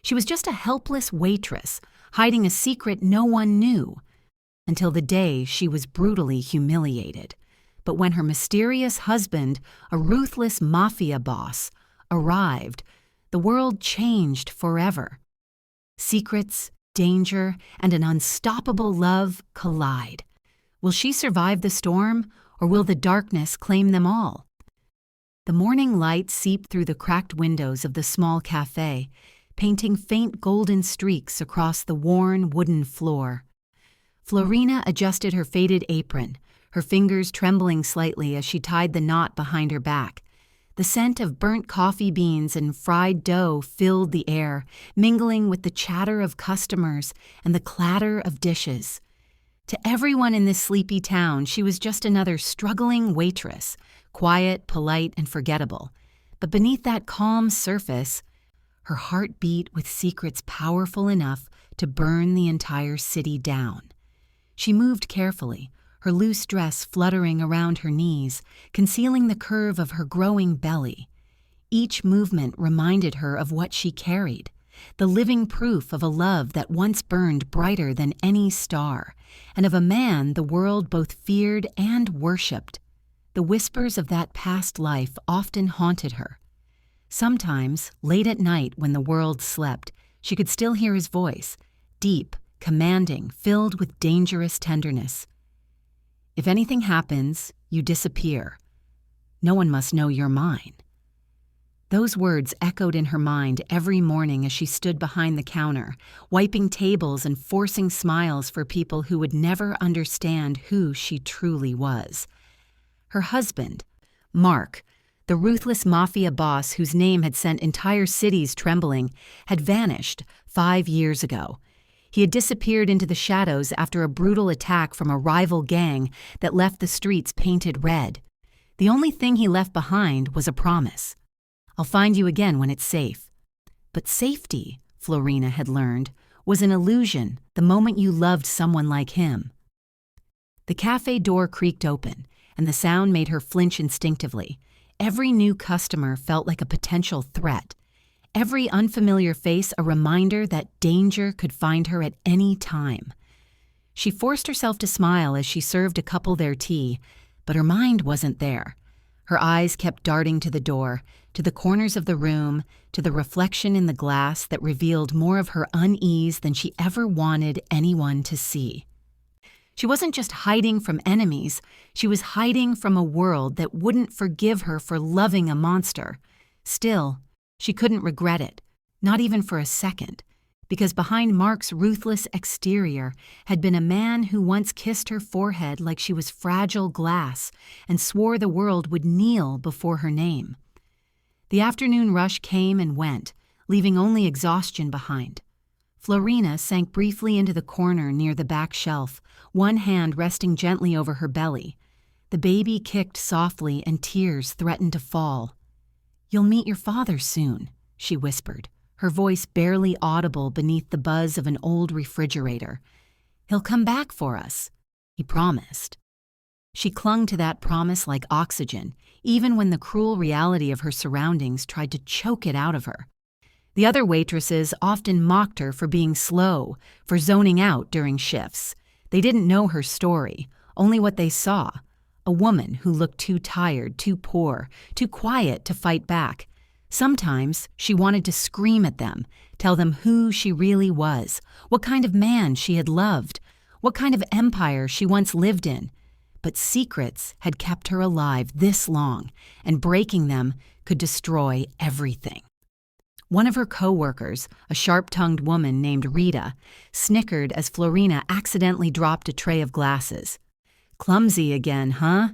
She was just a helpless waitress, hiding a secret no one knew, until the day she was brutally humiliated. But when her mysterious husband, a ruthless mafia boss, arrived, the world changed forever. Secrets, danger, and an unstoppable love collide. Will she survive the storm, or will the darkness claim them all? The morning light seeped through the cracked windows of the small cafe, painting faint golden streaks across the worn wooden floor. Florina adjusted her faded apron, her fingers trembling slightly as she tied the knot behind her back. The scent of burnt coffee beans and fried dough filled the air, mingling with the chatter of customers and the clatter of dishes. To everyone in this sleepy town, she was just another struggling waitress, quiet, polite, and forgettable. But beneath that calm surface, her heart beat with secrets powerful enough to burn the entire city down. She moved carefully, her loose dress fluttering around her knees, concealing the curve of her growing belly. Each movement reminded her of what she carried, the living proof of a love that once burned brighter than any star, and of a man the world both feared and worshipped. The whispers of that past life often haunted her. Sometimes, late at night when the world slept, she could still hear his voice, deep, commanding, filled with dangerous tenderness. If anything happens, you disappear. No one must know you're mine. Those words echoed in her mind every morning as she stood behind the counter, wiping tables and forcing smiles for people who would never understand who she truly was. Her husband, Mark, the ruthless mafia boss whose name had sent entire cities trembling, had vanished 5 years ago. He had disappeared into the shadows after a brutal attack from a rival gang that left the streets painted red. The only thing he left behind was a promise. "I'll find you again when it's safe." But safety, Florina had learned, was an illusion the moment you loved someone like him. The cafe door creaked open, and the sound made her flinch instinctively. Every new customer felt like a potential threat. Every unfamiliar face a reminder that danger could find her at any time. She forced herself to smile as she served a couple their tea, but her mind wasn't there. Her eyes kept darting to the door, to the corners of the room, to the reflection in the glass that revealed more of her unease than she ever wanted anyone to see. She wasn't just hiding from enemies, she was hiding from a world that wouldn't forgive her for loving a monster. Still, she couldn't regret it, not even for a second, because behind Mark's ruthless exterior had been a man who once kissed her forehead like she was fragile glass and swore the world would kneel before her name. The afternoon rush came and went, leaving only exhaustion behind. Florina sank briefly into the corner near the back shelf, one hand resting gently over her belly. The baby kicked softly and tears threatened to fall. "You'll meet your father soon," she whispered, her voice barely audible beneath the buzz of an old refrigerator. "He'll come back for us," he promised. She clung to that promise like oxygen, even when the cruel reality of her surroundings tried to choke it out of her. The other waitresses often mocked her for being slow, for zoning out during shifts. They didn't know her story, only what they saw. A woman who looked too tired, too poor, too quiet to fight back. Sometimes she wanted to scream at them, tell them who she really was, what kind of man she had loved, what kind of empire she once lived in. But secrets had kept her alive this long, and breaking them could destroy everything. One of her co-workers, a sharp-tongued woman named Rita, snickered as Florina accidentally dropped a tray of glasses. "Clumsy again, huh?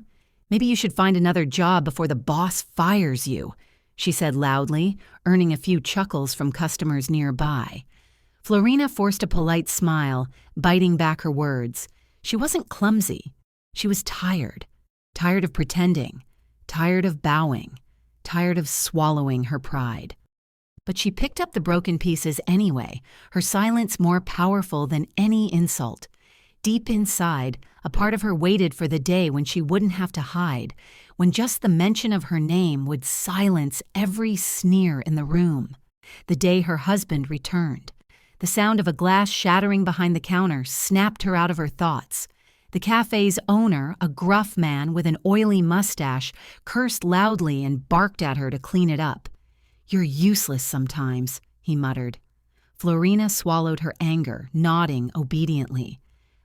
Maybe you should find another job before the boss fires you," she said loudly, earning a few chuckles from customers nearby. Florina forced a polite smile, biting back her words. She wasn't clumsy. She was tired. Tired of pretending. Tired of bowing. Tired of swallowing her pride. But she picked up the broken pieces anyway, her silence more powerful than any insult. Deep inside, a part of her waited for the day when she wouldn't have to hide, when just the mention of her name would silence every sneer in the room. the day her husband returned. The sound of a glass shattering behind the counter snapped her out of her thoughts. The cafe's owner, a gruff man with an oily mustache, cursed loudly and barked at her to clean it up. "You're useless sometimes," he muttered. Florina swallowed her anger, nodding obediently.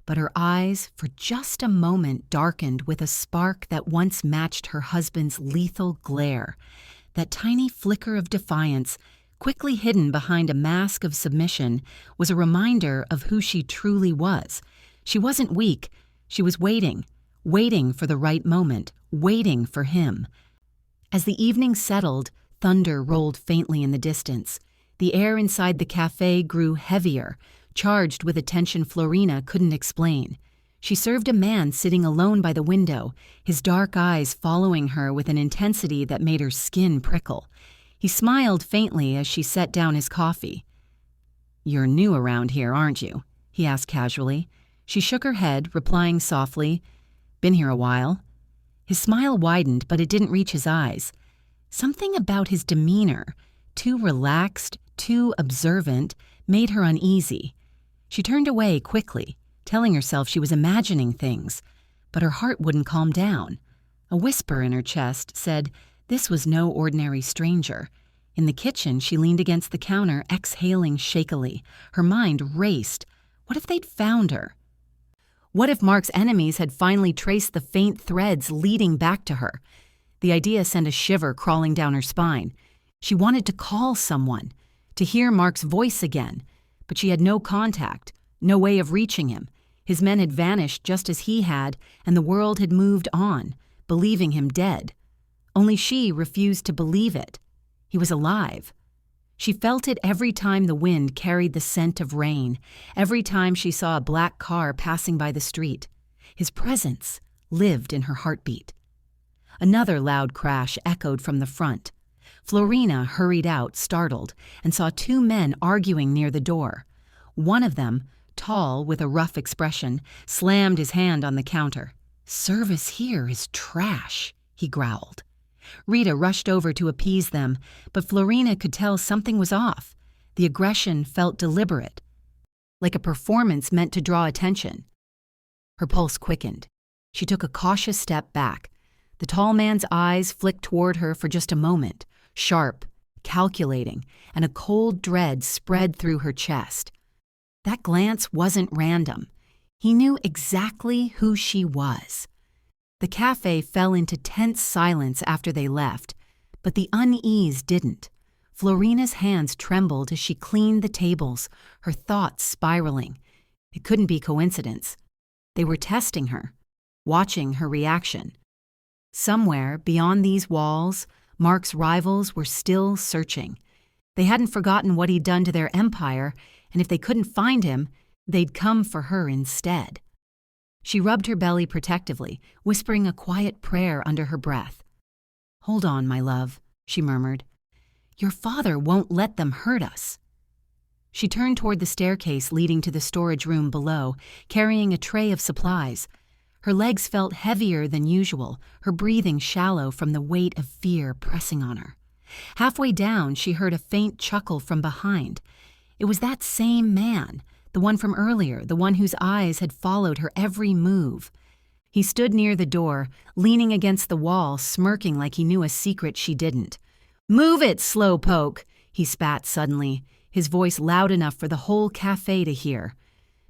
But her eyes, for just a moment, darkened with a spark that once matched her husband's lethal glare. That tiny flicker of defiance, quickly hidden behind a mask of submission, was a reminder of who she truly was. She wasn't weak. She was waiting for the right moment, waiting for him. As the evening settled, thunder rolled faintly in the distance. The air inside the cafe grew heavier, charged with a tension Florina couldn't explain. She served a man sitting alone by the window, his dark eyes following her with an intensity that made her skin prickle. He smiled faintly as she set down his coffee. "You're new around here, aren't you?" he asked casually. She shook her head, replying softly, "Been here a while." His smile widened, but it didn't reach his eyes. Something about his demeanor, too relaxed, too observant, made her uneasy. She turned away quickly, telling herself she was imagining things, but her heart wouldn't calm down. A whisper in her chest said this was no ordinary stranger. In the kitchen, she leaned against the counter, exhaling shakily. Her mind raced. What if they'd found her? What if Mark's enemies had finally traced the faint threads leading back to her? The idea sent a shiver crawling down her spine. She wanted to call someone, to hear Mark's voice again, but she had no contact, no way of reaching him. His men had vanished just as he had, and the world had moved on, believing him dead. Only she refused to believe it. He was alive. She felt it every time the wind carried the scent of rain, every time she saw a black car passing by the street. His presence lived in her heartbeat. Another loud crash echoed from the front. Florina hurried out, startled, and saw two men arguing near the door. One of them, tall with a rough expression, slammed his hand on the counter. "Service here is trash," he growled. Rita rushed over to appease them, but Florina could tell something was off. The aggression felt deliberate, like a performance meant to draw attention. Her pulse quickened. She took a cautious step back. The tall man's eyes flicked toward her for just a moment, sharp, calculating, and a cold dread spread through her chest. That glance wasn't random. He knew exactly who she was. The cafe fell into tense silence after they left, but the unease didn't. Florina's hands trembled as she cleaned the tables, her thoughts spiraling. It couldn't be coincidence. They were testing her, watching her reaction. Somewhere beyond these walls, Mark's rivals were still searching. They hadn't forgotten what he'd done to their empire, and if they couldn't find him, they'd come for her instead. She rubbed her belly protectively, whispering a quiet prayer under her breath. "Hold on, my love," she murmured. "Your father won't let them hurt us." She turned toward the staircase leading to the storage room below, carrying a tray of supplies. Her legs felt heavier than usual, her breathing shallow from the weight of fear pressing on her. Halfway down, she heard a faint chuckle from behind. It was that same man, the one from earlier, the one whose eyes had followed her every move. He stood near the door, leaning against the wall, smirking like he knew a secret she didn't. "Move it, slowpoke," he spat suddenly, his voice loud enough for the whole cafe to hear.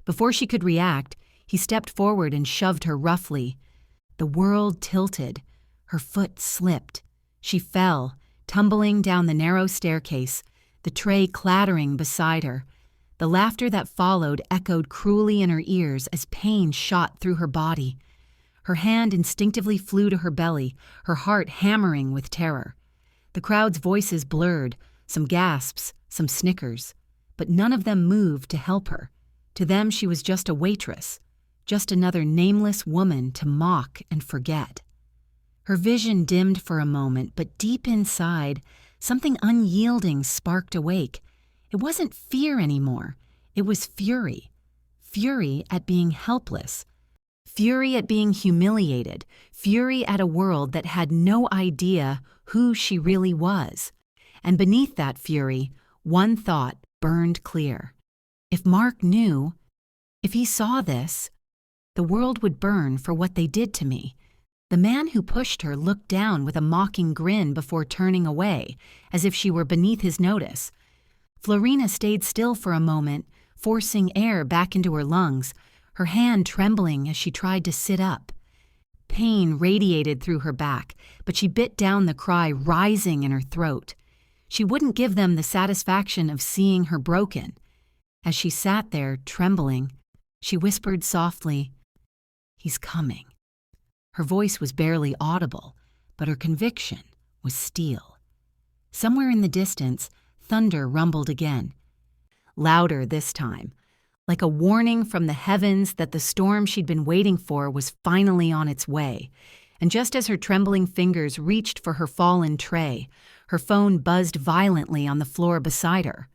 Before she could react, he stepped forward and shoved her roughly. The world tilted. Her foot slipped. She fell, tumbling down the narrow staircase, the tray clattering beside her. The laughter that followed echoed cruelly in her ears as pain shot through her body. Her hand instinctively flew to her belly, her heart hammering with terror. The crowd's voices blurred, some gasps, some snickers, but none of them moved to help her. To them she was just a waitress, just another nameless woman to mock and forget. Her vision dimmed for a moment, but deep inside, something unyielding sparked awake. It wasn't fear anymore. It was fury. Fury at being helpless. Fury at being humiliated. Fury at a world that had no idea who she really was. And beneath that fury, one thought burned clear. If Mark knew, if he saw this, the world would burn for what they did to me. The man who pushed her looked down with a mocking grin before turning away, as if she were beneath his notice. Florina stayed still for a moment, forcing air back into her lungs, her hand trembling as she tried to sit up. Pain radiated through her back, but she bit down the cry rising in her throat. She wouldn't give them the satisfaction of seeing her broken. As she sat there, trembling, she whispered softly, "He's coming." Her voice was barely audible, but her conviction was steel. Somewhere in the distance, thunder rumbled again. Louder this time, like a warning from the heavens that the storm she'd been waiting for was finally on its way. And just as her trembling fingers reached for her fallen tray, her phone buzzed violently on the floor beside her.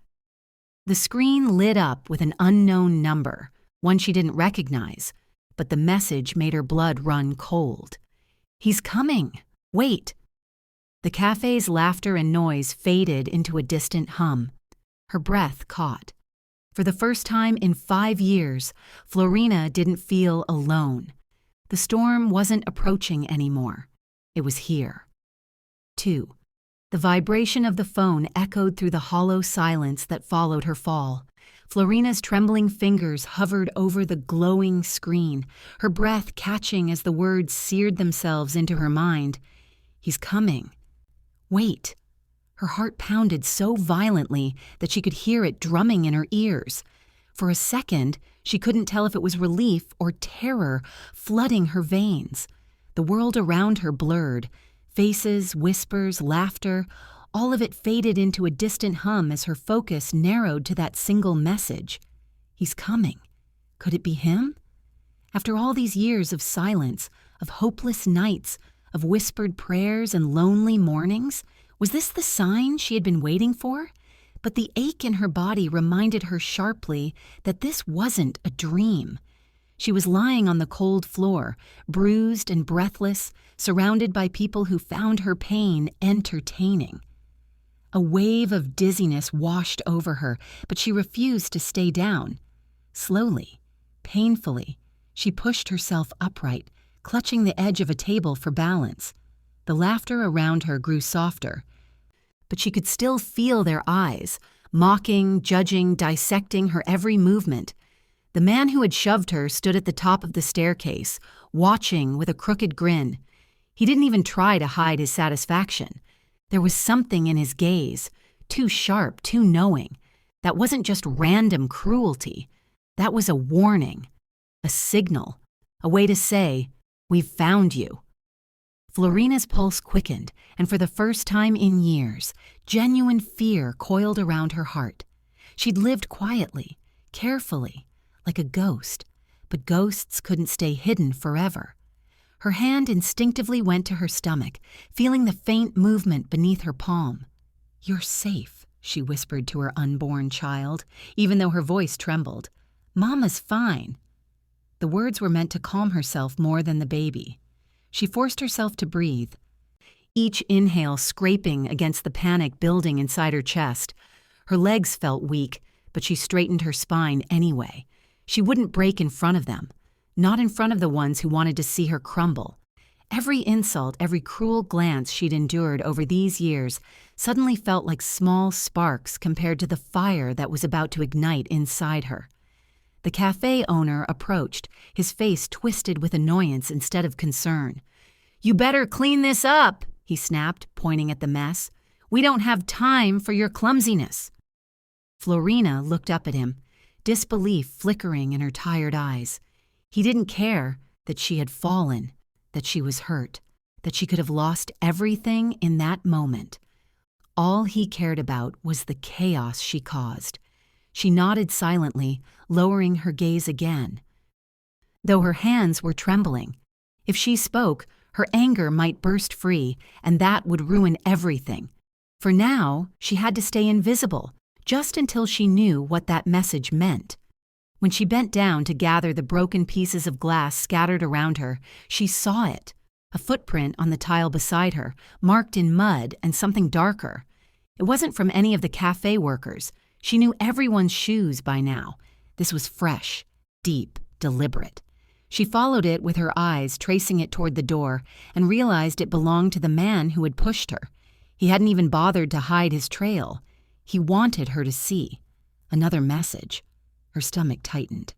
The screen lit up with an unknown number, one she didn't recognize, but the message made her blood run cold. "He's coming! Wait!" The cafe's laughter and noise faded into a distant hum. Her breath caught. For the first time in 5 years, Florina didn't feel alone. The storm wasn't approaching anymore. It was here. 2. The vibration of the phone echoed through the hollow silence that followed her fall. Florina's trembling fingers hovered over the glowing screen, her breath catching as the words seared themselves into her mind. "He's coming. Wait." Her heart pounded so violently that she could hear it drumming in her ears. For a second, she couldn't tell if it was relief or terror flooding her veins. The world around her blurred. Faces, whispers, laughter, all of it faded into a distant hum as her focus narrowed to that single message. He's coming. Could it be him? After all these years of silence, of hopeless nights, of whispered prayers and lonely mornings, was this the sign she had been waiting for? But the ache in her body reminded her sharply that this wasn't a dream. She was lying on the cold floor, bruised and breathless, surrounded by people who found her pain entertaining. A wave of dizziness washed over her, but she refused to stay down. Slowly, painfully, she pushed herself upright, clutching the edge of a table for balance. The laughter around her grew softer, but she could still feel their eyes, mocking, judging, dissecting her every movement. The man who had shoved her stood at the top of the staircase, watching with a crooked grin. He didn't even try to hide his satisfaction. There was something in his gaze, too sharp, too knowing. That wasn't just random cruelty. That was a warning, a signal, a way to say, "We've found you." Florina's pulse quickened, and for the first time in years, genuine fear coiled around her heart. She'd lived quietly, carefully, like a ghost, but ghosts couldn't stay hidden forever. Her hand instinctively went to her stomach, feeling the faint movement beneath her palm. "You're safe," she whispered to her unborn child, even though her voice trembled. "Mama's fine." The words were meant to calm herself more than the baby. She forced herself to breathe, each inhale scraping against the panic building inside her chest. Her legs felt weak, but she straightened her spine anyway. She wouldn't break in front of them, not in front of the ones who wanted to see her crumble. Every insult, every cruel glance she'd endured over these years suddenly felt like small sparks compared to the fire that was about to ignite inside her. The cafe owner approached, his face twisted with annoyance instead of concern. "You better clean this up," he snapped, pointing at the mess. "We don't have time for your clumsiness." Florina looked up at him, disbelief flickering in her tired eyes. He didn't care that she had fallen, that she was hurt, that she could have lost everything in that moment. All he cared about was the chaos she caused. She nodded silently, lowering her gaze again. Though her hands were trembling, if she spoke, her anger might burst free, and that would ruin everything. For now, she had to stay invisible, just until she knew what that message meant. When she bent down to gather the broken pieces of glass scattered around her, she saw it, a footprint on the tile beside her, marked in mud and something darker. It wasn't from any of the cafe workers. She knew everyone's shoes by now. This was fresh, deep, deliberate. She followed it with her eyes, tracing it toward the door, and realized it belonged to the man who had pushed her. He hadn't even bothered to hide his trail. He wanted her to see. Another message. Her stomach tightened.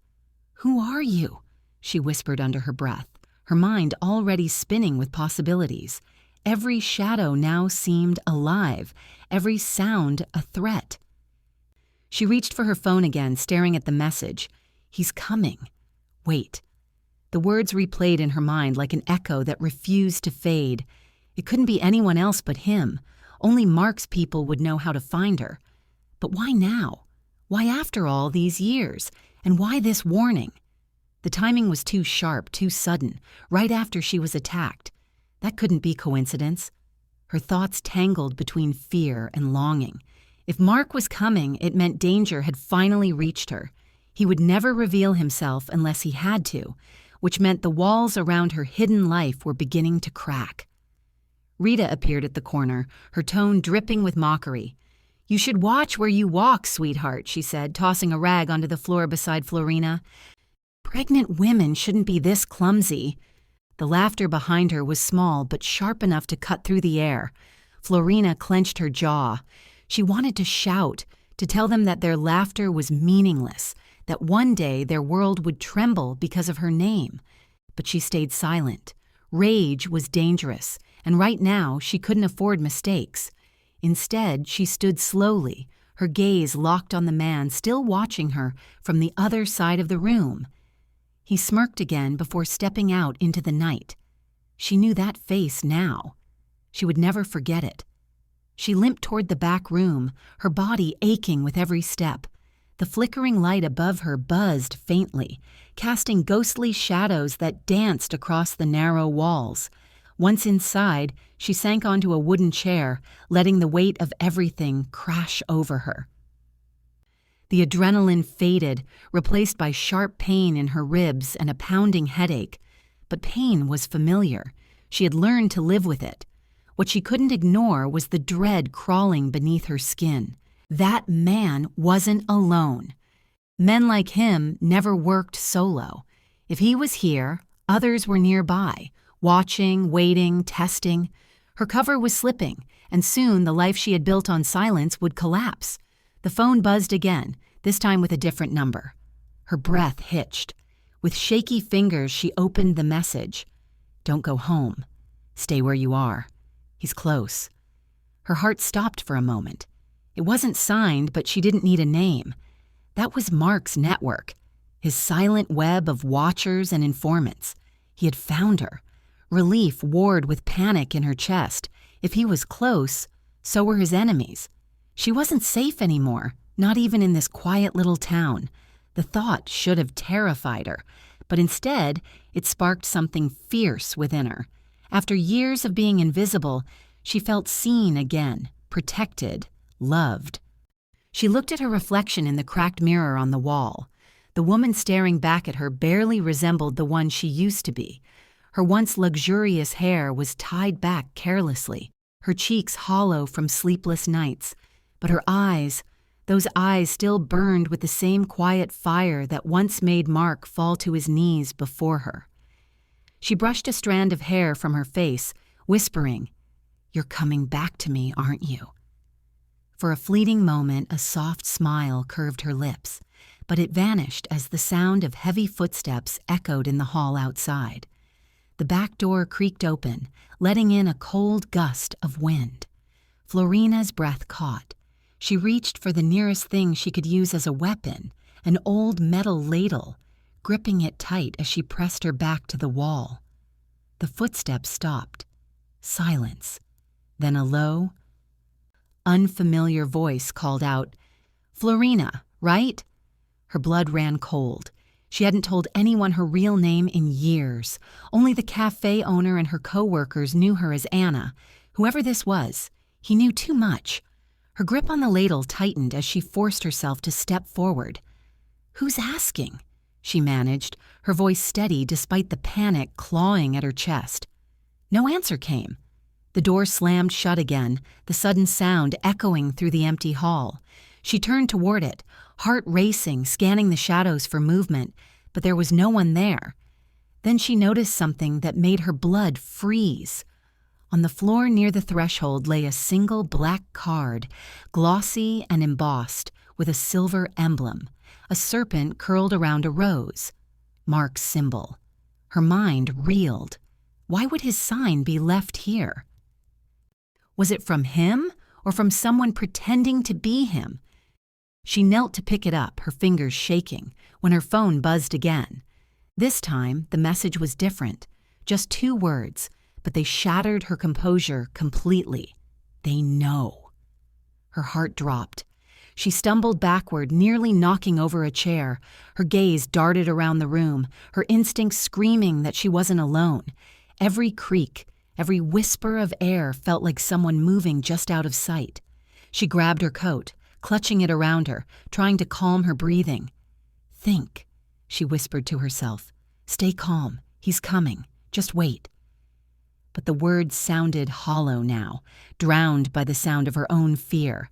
"Who are you?" she whispered under her breath, her mind already spinning with possibilities. Every shadow now seemed alive, every sound a threat. She reached for her phone again, staring at the message. "He's coming. Wait." The words replayed in her mind like an echo that refused to fade. It couldn't be anyone else but him. Only Mark's people would know how to find her. But why now? Why after all these years? And why this warning? The timing was too sharp, too sudden, right after she was attacked. That couldn't be coincidence. Her thoughts tangled between fear and longing. If Mark was coming, it meant danger had finally reached her. He would never reveal himself unless he had to, which meant the walls around her hidden life were beginning to crack. Rita appeared at the corner, her tone dripping with mockery. "You should watch where you walk, sweetheart," she said, tossing a rag onto the floor beside Florina. "Pregnant women shouldn't be this clumsy." The laughter behind her was small but sharp enough to cut through the air. Florina clenched her jaw. She wanted to shout, to tell them that their laughter was meaningless, that one day their world would tremble because of her name. But she stayed silent. Rage was dangerous, and right now she couldn't afford mistakes. Instead, she stood slowly, her gaze locked on the man still watching her from the other side of the room. He smirked again before stepping out into the night. She knew that face now. She would never forget it. She limped toward the back room, her body aching with every step. The flickering light above her buzzed faintly, casting ghostly shadows that danced across the narrow walls. Once inside, she sank onto a wooden chair, letting the weight of everything crash over her. The adrenaline faded, replaced by sharp pain in her ribs and a pounding headache. But pain was familiar. She had learned to live with it. What she couldn't ignore was the dread crawling beneath her skin. That man wasn't alone. Men like him never worked solo. If he was here, others were nearby, watching, waiting, testing. Her cover was slipping, and soon the life she had built on silence would collapse. The phone buzzed again, this time with a different number. Her breath hitched. With shaky fingers, she opened the message. "Don't go home. Stay where you are. He's close." Her heart stopped for a moment. It wasn't signed, but she didn't need a name. That was Mark's network, his silent web of watchers and informants. He had found her. Relief warred with panic in her chest. If he was close, so were his enemies. She wasn't safe anymore, not even in this quiet little town. The thought should have terrified her, but instead, it sparked something fierce within her. After years of being invisible, she felt seen again, protected, loved. She looked at her reflection in the cracked mirror on the wall. The woman staring back at her barely resembled the one she used to be. Her once luxurious hair was tied back carelessly, her cheeks hollow from sleepless nights. But her eyes, those eyes still burned with the same quiet fire that once made Mark fall to his knees before her. She brushed a strand of hair from her face, whispering, "You're coming back to me, aren't you?" For a fleeting moment, a soft smile curved her lips, but it vanished as the sound of heavy footsteps echoed in the hall outside. The back door creaked open, letting in a cold gust of wind. Florina's breath caught. She reached for the nearest thing she could use as a weapon, an old metal ladle, gripping it tight as she pressed her back to the wall. The footsteps stopped. Silence. Then a low, unfamiliar voice called out, "Florina, right?" Her blood ran cold. She hadn't told anyone her real name in years. Only the cafe owner and her co-workers knew her as Anna. Whoever this was, he knew too much. Her grip on the ladle tightened as she forced herself to step forward. "Who's asking?" she managed, her voice steady despite the panic clawing at her chest. No answer came. The door slammed shut again, the sudden sound echoing through the empty hall. She turned toward it, heart racing, scanning the shadows for movement, but there was no one there. Then she noticed something that made her blood freeze. On the floor near the threshold lay a single black card, glossy and embossed, with a silver emblem, a serpent curled around a rose. Mark's symbol. Her mind reeled. Why would his sign be left here? Was it from him or from someone pretending to be him? She knelt to pick it up, her fingers shaking, when her phone buzzed again. This time, the message was different. Just 2 words, but they shattered her composure completely. They know. Her heart dropped. She stumbled backward, nearly knocking over a chair. Her gaze darted around the room, her instincts screaming that she wasn't alone. Every creak, every whisper of air felt like someone moving just out of sight. She grabbed her coat, clutching it around her, trying to calm her breathing. "Think," she whispered to herself. "Stay calm. He's coming. Just wait." But the words sounded hollow now, drowned by the sound of her own fear.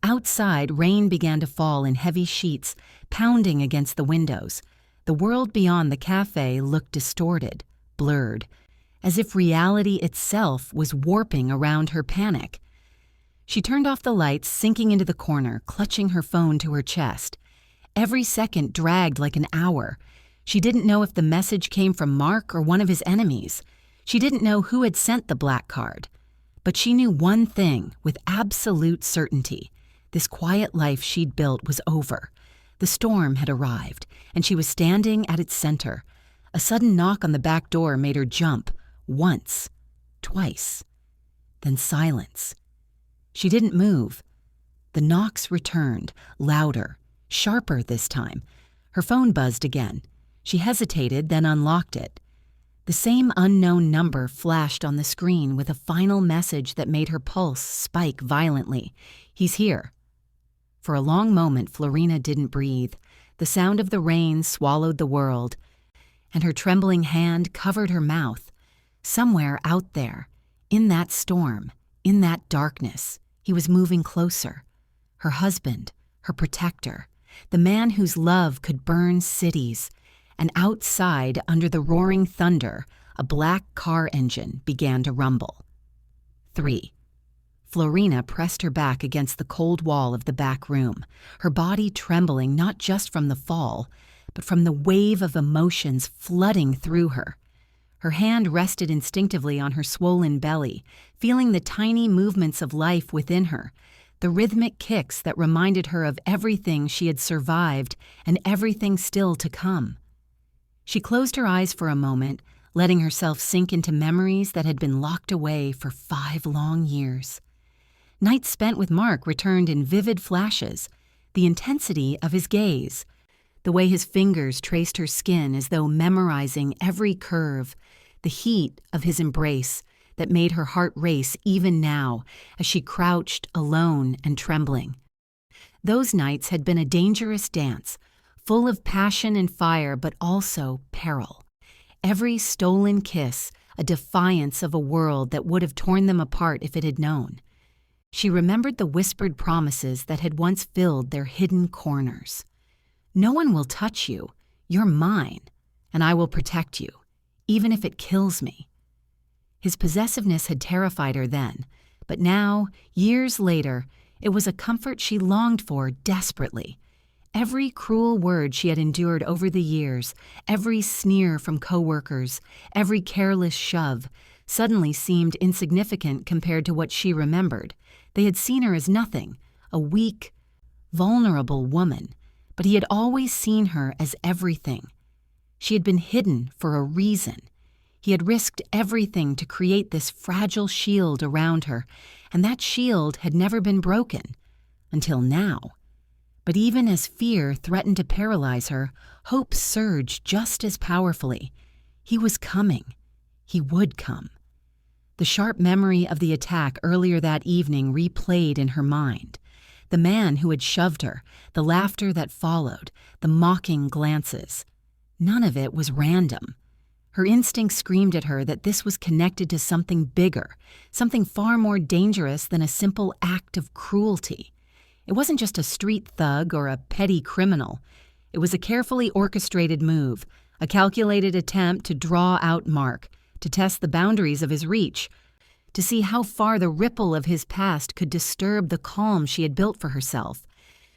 Outside, rain began to fall in heavy sheets, pounding against the windows. The world beyond the cafe looked distorted, blurred, as if reality itself was warping around her panic. She turned off the lights, sinking into the corner, clutching her phone to her chest. Every second dragged like an hour. She didn't know if the message came from Mark or one of his enemies. She didn't know who had sent the black card. But she knew one thing with absolute certainty. This quiet life she'd built was over. The storm had arrived, and she was standing at its center. A sudden knock on the back door made her jump. Once. Twice. Then silence. She didn't move. The knocks returned, louder, sharper this time. Her phone buzzed again. She hesitated, then unlocked it. The same unknown number flashed on the screen with a final message that made her pulse spike violently. "He's here." For a long moment, Florina didn't breathe. The sound of the rain swallowed the world, and her trembling hand covered her mouth. Somewhere out there, in that storm, in that darkness, he was moving closer. Her husband, her protector, the man whose love could burn cities. And outside, under the roaring thunder, a black car engine began to rumble. 3. Florina pressed her back against the cold wall of the back room, her body trembling not just from the fall, but from the wave of emotions flooding through her. Her hand rested instinctively on her swollen belly, feeling the tiny movements of life within her, the rhythmic kicks that reminded her of everything she had survived and everything still to come. She closed her eyes for a moment, letting herself sink into memories that had been locked away for 5 long years. Nights spent with Mark returned in vivid flashes, the intensity of his gaze, the way his fingers traced her skin as though memorizing every curve, the heat of his embrace that made her heart race even now as she crouched alone and trembling. Those nights had been a dangerous dance, full of passion and fire, but also peril. Every stolen kiss, a defiance of a world that would have torn them apart if it had known. She remembered the whispered promises that had once filled their hidden corners. "No one will touch you. You're mine, and I will protect you, even if it kills me." His possessiveness had terrified her then, but now, years later, it was a comfort she longed for desperately. Every cruel word she had endured over the years, every sneer from coworkers, every careless shove, suddenly seemed insignificant compared to what she remembered. They had seen her as nothing, a weak, vulnerable woman, but he had always seen her as everything. She had been hidden for a reason. He had risked everything to create this fragile shield around her, and that shield had never been broken, until now. But even as fear threatened to paralyze her, hope surged just as powerfully. He was coming. He would come. The sharp memory of the attack earlier that evening replayed in her mind. The man who had shoved her, the laughter that followed, the mocking glances. None of it was random. Her instinct screamed at her that this was connected to something bigger, something far more dangerous than a simple act of cruelty. It wasn't just a street thug or a petty criminal. It was a carefully orchestrated move, a calculated attempt to draw out Mark, to test the boundaries of his reach, to see how far the ripple of his past could disturb the calm she had built for herself.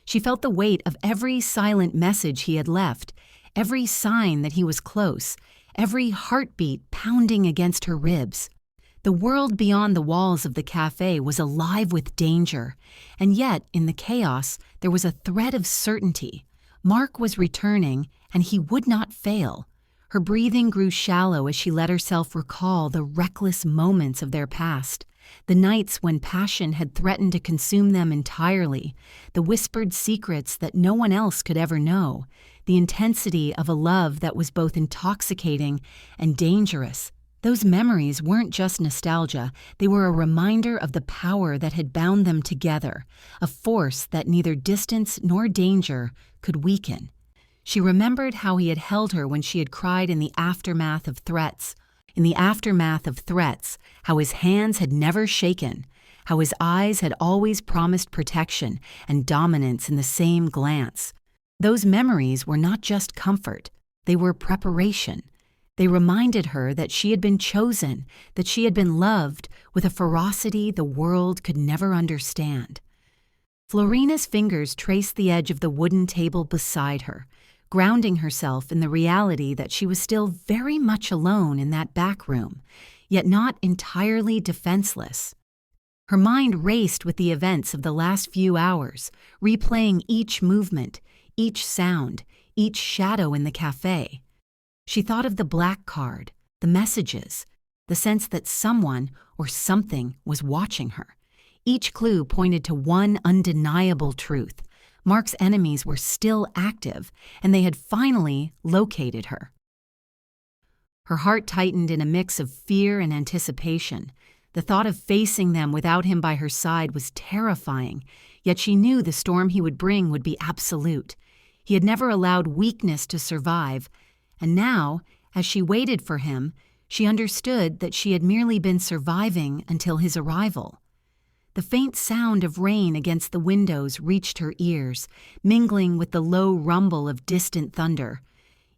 She felt the weight of every silent message he had left, every sign that he was close, every heartbeat pounding against her ribs. The world beyond the walls of the cafe was alive with danger, and yet, in the chaos, there was a thread of certainty. Mark was returning, and he would not fail. Her breathing grew shallow as she let herself recall the reckless moments of their past, the nights when passion had threatened to consume them entirely, the whispered secrets that no one else could ever know, the intensity of a love that was both intoxicating and dangerous. Those memories weren't just nostalgia, they were a reminder of the power that had bound them together, a force that neither distance nor danger could weaken. She remembered how he had held her when she had cried in the aftermath of threats. In the aftermath of threats, how his hands had never shaken, how his eyes had always promised protection and dominance in the same glance. Those memories were not just comfort, they were preparation. They reminded her that she had been chosen, that she had been loved with a ferocity the world could never understand. Florina's fingers traced the edge of the wooden table beside her, grounding herself in the reality that she was still very much alone in that back room, yet not entirely defenseless. Her mind raced with the events of the last few hours, replaying each movement, each sound, each shadow in the cafe. She thought of the black card, the messages, the sense that someone or something was watching her. Each clue pointed to one undeniable truth. Mark's enemies were still active, and they had finally located her. Her heart tightened in a mix of fear and anticipation. The thought of facing them without him by her side was terrifying, yet she knew the storm he would bring would be absolute. He had never allowed weakness to survive, and now, as she waited for him, she understood that she had merely been surviving until his arrival. The faint sound of rain against the windows reached her ears, mingling with the low rumble of distant thunder.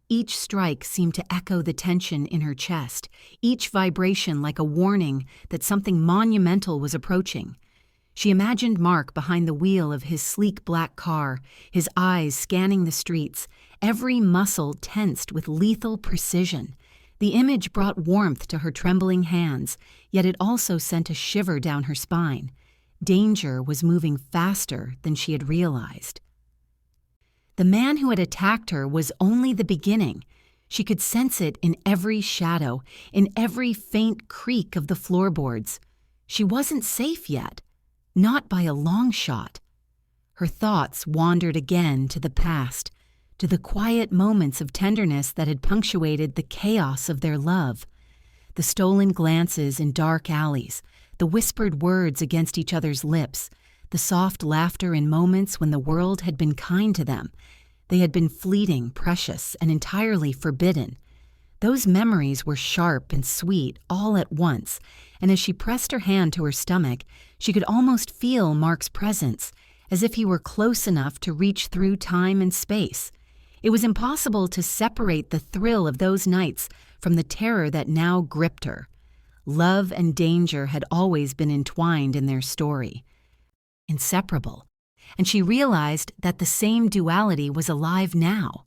Each strike seemed to echo the tension in her chest, each vibration like a warning that something monumental was approaching. She imagined Mark behind the wheel of his sleek black car, his eyes scanning the streets, every muscle tensed with lethal precision. The image brought warmth to her trembling hands, yet it also sent a shiver down her spine. Danger was moving faster than she had realized. The man who had attacked her was only the beginning. She could sense it in every shadow, in every faint creak of the floorboards. She wasn't safe yet, not by a long shot. Her thoughts wandered again to the past, to the quiet moments of tenderness that had punctuated the chaos of their love. The stolen glances in dark alleys, the whispered words against each other's lips, the soft laughter in moments when the world had been kind to them. They had been fleeting, precious, and entirely forbidden. Those memories were sharp and sweet all at once, and as she pressed her hand to her stomach, she could almost feel Mark's presence, as if he were close enough to reach through time and space. It was impossible to separate the thrill of those nights from the terror that now gripped her. Love and danger had always been entwined in their story, inseparable, and she realized that the same duality was alive now.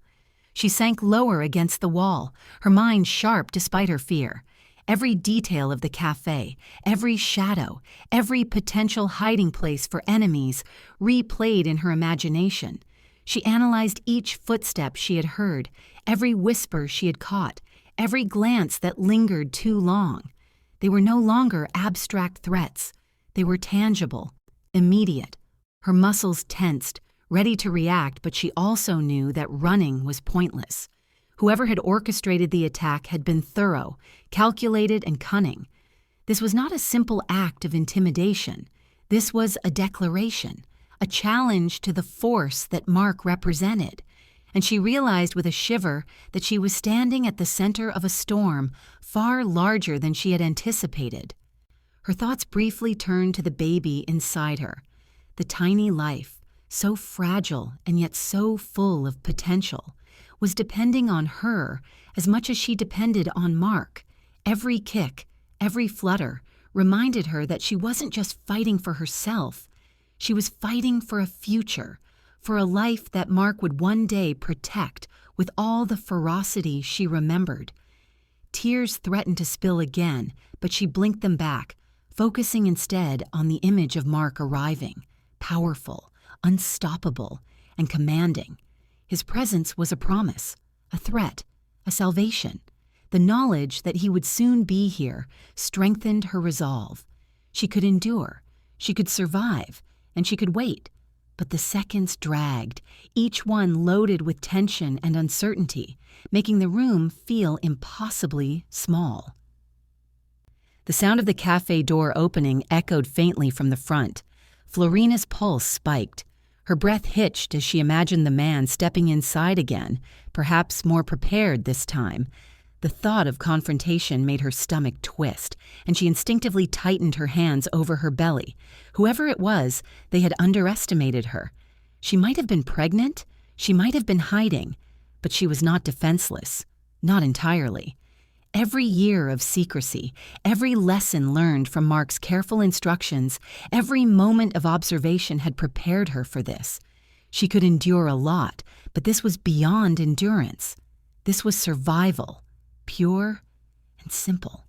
She sank lower against the wall, her mind sharp despite her fear. Every detail of the cafe, every shadow, every potential hiding place for enemies replayed in her imagination. She analyzed each footstep she had heard, every whisper she had caught, every glance that lingered too long. They were no longer abstract threats. They were tangible, immediate. Her muscles tensed, ready to react, but she also knew that running was pointless. Whoever had orchestrated the attack had been thorough, calculated, and cunning. This was not a simple act of intimidation. This was a declaration, a challenge to the force that Mark represented. and she realized with a shiver that she was standing at the center of a storm far larger than she had anticipated. Her thoughts briefly turned to the baby inside her. The tiny life, so fragile and yet so full of potential, was depending on her as much as she depended on Mark. Every kick, every flutter, reminded her that she wasn't just fighting for herself. She was fighting for a future, for a life that Mark would one day protect with all the ferocity she remembered. Tears threatened to spill again, but she blinked them back, focusing instead on the image of Mark arriving, powerful, unstoppable, and commanding. His presence was a promise, a threat, a salvation. The knowledge that he would soon be here strengthened her resolve. She could endure, she could survive, and she could wait. But the seconds dragged, each one loaded with tension and uncertainty, making the room feel impossibly small. The sound of the cafe door opening echoed faintly from the front. Florina's pulse spiked. Her breath hitched as she imagined the man stepping inside again, perhaps more prepared this time. The thought of confrontation made her stomach twist, and she instinctively tightened her hands over her belly. Whoever it was, they had underestimated her. She might have been pregnant, she might have been hiding, but she was not defenseless, not entirely. Every year of secrecy, every lesson learned from Mark's careful instructions, every moment of observation had prepared her for this. She could endure a lot, but this was beyond endurance. This was survival. Pure and simple.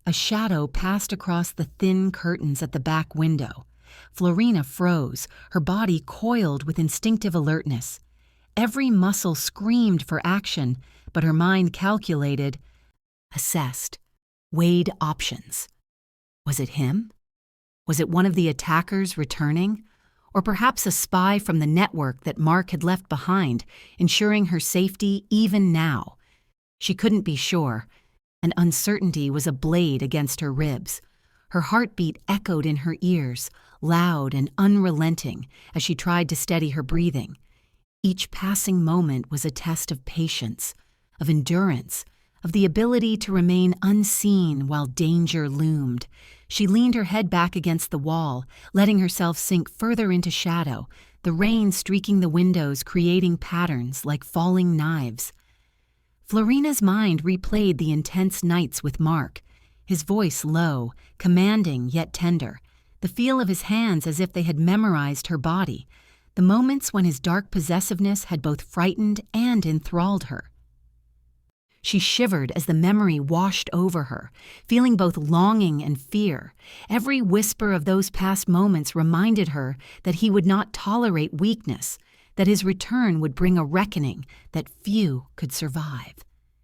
A shadow passed across the thin curtains at the back window. Florina froze, her body coiled with instinctive alertness. Every muscle screamed for action, but her mind calculated, assessed, weighed options. Was it him? Was it one of the attackers returning? Or perhaps a spy from the network that Mark had left behind, ensuring her safety even now? She couldn't be sure, and uncertainty was a blade against her ribs. Her heartbeat echoed in her ears, loud and unrelenting, as she tried to steady her breathing. Each passing moment was a test of patience, of endurance, of the ability to remain unseen while danger loomed. She leaned her head back against the wall, letting herself sink further into shadow, the rain streaking the windows, creating patterns like falling knives. Florina's mind replayed the intense nights with Mark, his voice low, commanding yet tender, the feel of his hands as if they had memorized her body, the moments when his dark possessiveness had both frightened and enthralled her. She shivered as the memory washed over her, feeling both longing and fear. Every whisper of those past moments reminded her that he would not tolerate weakness, that his return would bring a reckoning that few could survive.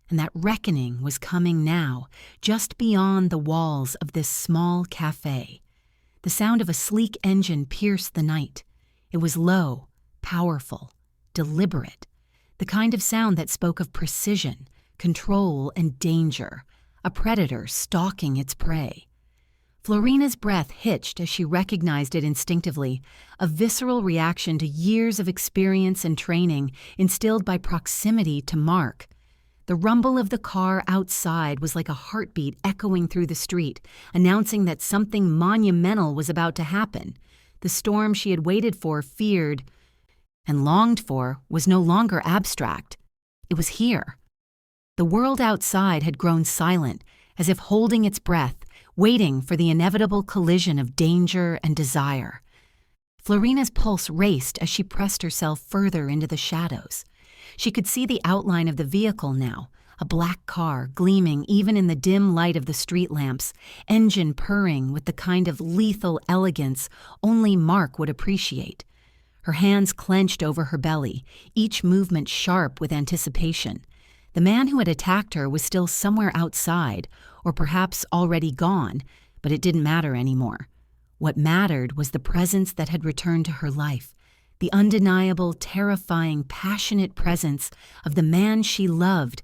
And that reckoning was coming now, just beyond the walls of this small cafe. The sound of a sleek engine pierced the night. It was low, powerful, deliberate, the kind of sound that spoke of precision, control, and danger, a predator stalking its prey. Florina's breath hitched as she recognized it instinctively, a visceral reaction to years of experience and training instilled by proximity to Mark. The rumble of the car outside was like a heartbeat echoing through the street, announcing that something monumental was about to happen. The storm she had waited for, feared, and longed for was no longer abstract. It was here. The world outside had grown silent, as if holding its breath, waiting for the inevitable collision of danger and desire. Florina's pulse raced as she pressed herself further into the shadows. She could see the outline of the vehicle now, a black car gleaming even in the dim light of the street lamps, engine purring with the kind of lethal elegance only Mark would appreciate. Her hands clenched over her belly, each movement sharp with anticipation. The man who had attacked her was still somewhere outside, or perhaps already gone, but it didn't matter anymore. What mattered was the presence that had returned to her life, the undeniable, terrifying, passionate presence of the man she loved,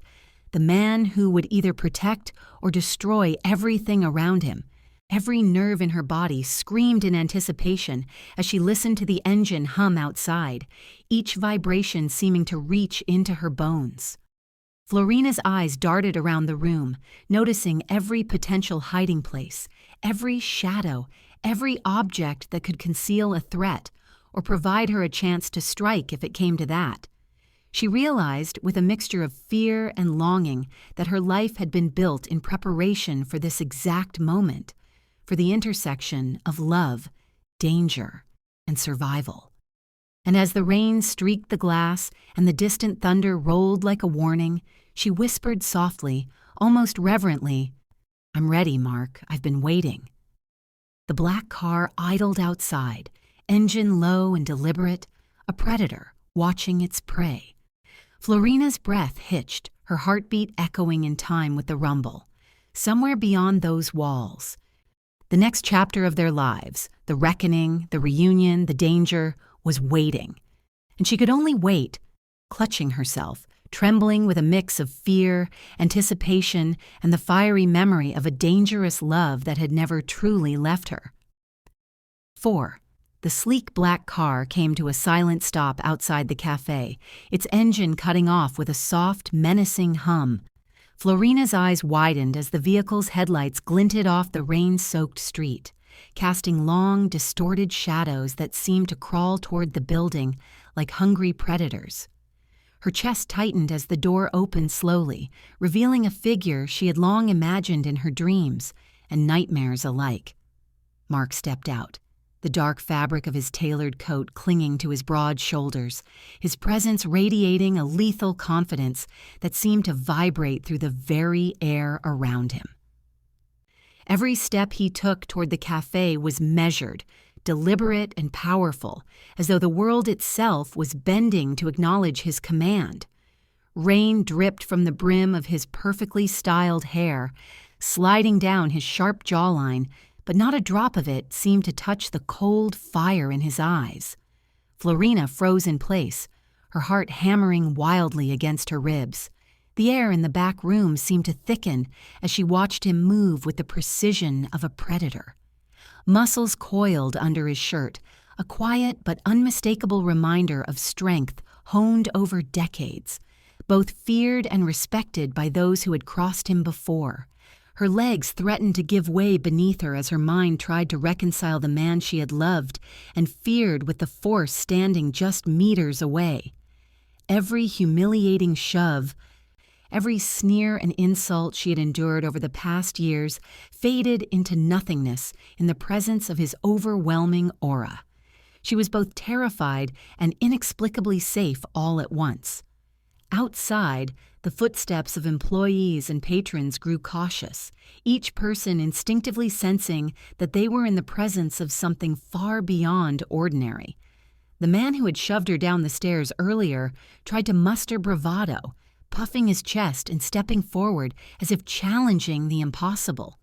the man who would either protect or destroy everything around him. Every nerve in her body screamed in anticipation as she listened to the engine hum outside, each vibration seeming to reach into her bones. Florina's eyes darted around the room, noticing every potential hiding place, every shadow, every object that could conceal a threat or provide her a chance to strike if it came to that. She realized, with a mixture of fear and longing, that her life had been built in preparation for this exact moment, for the intersection of love, danger, and survival. And as the rain streaked the glass and the distant thunder rolled like a warning, she whispered softly, almost reverently, "I'm ready, Mark. I've been waiting." The black car idled outside, engine low and deliberate, a predator watching its prey. Florina's breath hitched, her heartbeat echoing in time with the rumble. Somewhere beyond those walls, the next chapter of their lives, the reckoning, the reunion, the danger, was waiting. And she could only wait, clutching herself, trembling with a mix of fear, anticipation, and the fiery memory of a dangerous love that had never truly left her. 4. The sleek black car came to a silent stop outside the cafe, its engine cutting off with a soft, menacing hum. Florina's eyes widened as the vehicle's headlights glinted off the rain-soaked street, casting long, distorted shadows that seemed to crawl toward the building like hungry predators. Her chest tightened as the door opened slowly, revealing a figure she had long imagined in her dreams and nightmares alike. Mark stepped out, the dark fabric of his tailored coat clinging to his broad shoulders, his presence radiating a lethal confidence that seemed to vibrate through the very air around him. Every step he took toward the cafe was measured, deliberate and powerful, as though the world itself was bending to acknowledge his command. Rain dripped from the brim of his perfectly styled hair, sliding down his sharp jawline, but not a drop of it seemed to touch the cold fire in his eyes. Florina froze in place, her heart hammering wildly against her ribs. The air in the back room seemed to thicken as she watched him move with the precision of a predator. Muscles coiled under his shirt, a quiet but unmistakable reminder of strength honed over decades, both feared and respected by those who had crossed him before. Her legs threatened to give way beneath her as her mind tried to reconcile the man she had loved and feared with the force standing just meters away. Every humiliating shove, every sneer and insult she had endured over the past years faded into nothingness in the presence of his overwhelming aura. She was both terrified and inexplicably safe all at once. Outside, the footsteps of employees and patrons grew cautious, each person instinctively sensing that they were in the presence of something far beyond ordinary. The man who had shoved her down the stairs earlier tried to muster bravado, puffing his chest and stepping forward as if challenging the impossible.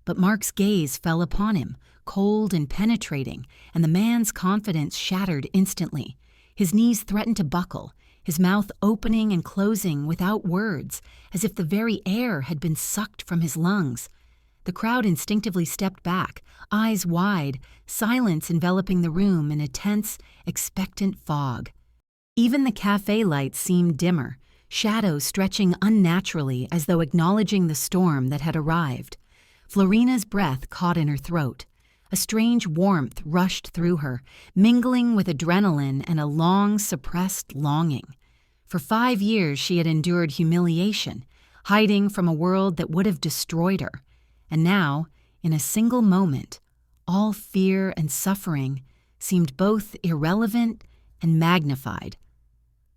But Mark's gaze fell upon him, cold and penetrating, and the man's confidence shattered instantly. His knees threatened to buckle, his mouth opening and closing without words, as if the very air had been sucked from his lungs. The crowd instinctively stepped back, eyes wide, silence enveloping the room in a tense, expectant fog. Even the cafe lights seemed dimmer, shadows stretching unnaturally as though acknowledging the storm that had arrived. Florina's breath caught in her throat. A strange warmth rushed through her, mingling with adrenaline and a long-suppressed longing. For 5 years she had endured humiliation, hiding from a world that would have destroyed her. And now, in a single moment, all fear and suffering seemed both irrelevant and magnified.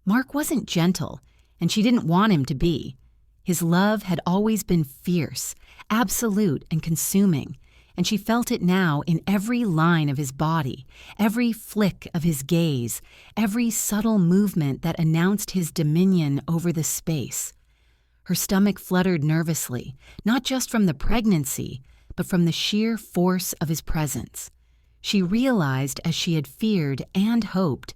Mark wasn't gentle, and she didn't want him to be. His love had always been fierce, absolute and consuming, and she felt it now in every line of his body, every flick of his gaze, every subtle movement that announced his dominion over the space. Her stomach fluttered nervously, not just from the pregnancy, but from the sheer force of his presence. She realized, as she had feared and hoped,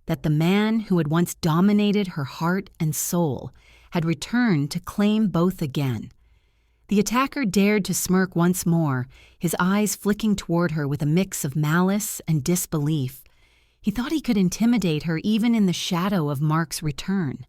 that the man who had once dominated her heart and soul had returned to claim both again. The attacker dared to smirk once more, his eyes flicking toward her with a mix of malice and disbelief. He thought he could intimidate her even in the shadow of Mark's return.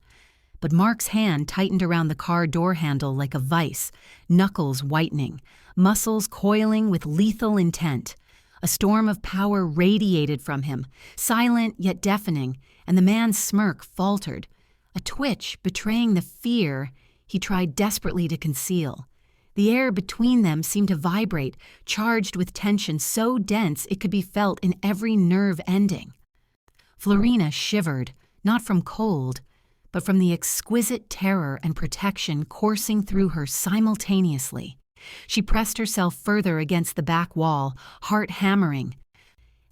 But Mark's hand tightened around the car door handle like a vice, knuckles whitening, muscles coiling with lethal intent. A storm of power radiated from him, silent yet deafening, and the man's smirk faltered, a twitch betraying the fear he tried desperately to conceal. The air between them seemed to vibrate, charged with tension so dense it could be felt in every nerve ending. Florina shivered, not from cold, but from the exquisite terror and protection coursing through her simultaneously. She pressed herself further against the back wall, heart hammering.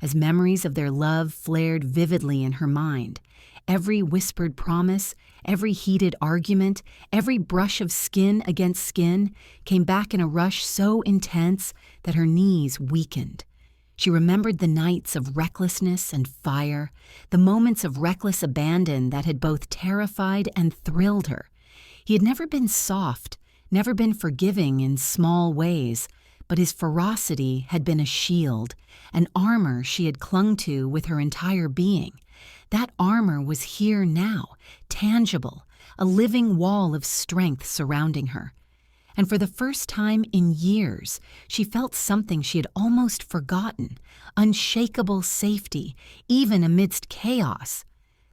As memories of their love flared vividly in her mind, every whispered promise, every heated argument, every brush of skin against skin came back in a rush so intense that her knees weakened. She remembered the nights of recklessness and fire, the moments of reckless abandon that had both terrified and thrilled her. He had never been soft, never been forgiving in small ways, but his ferocity had been a shield, an armor she had clung to with her entire being. That armor was here now, tangible, a living wall of strength surrounding her. And for the first time in years, she felt something she had almost forgotten, unshakable safety, even amidst chaos.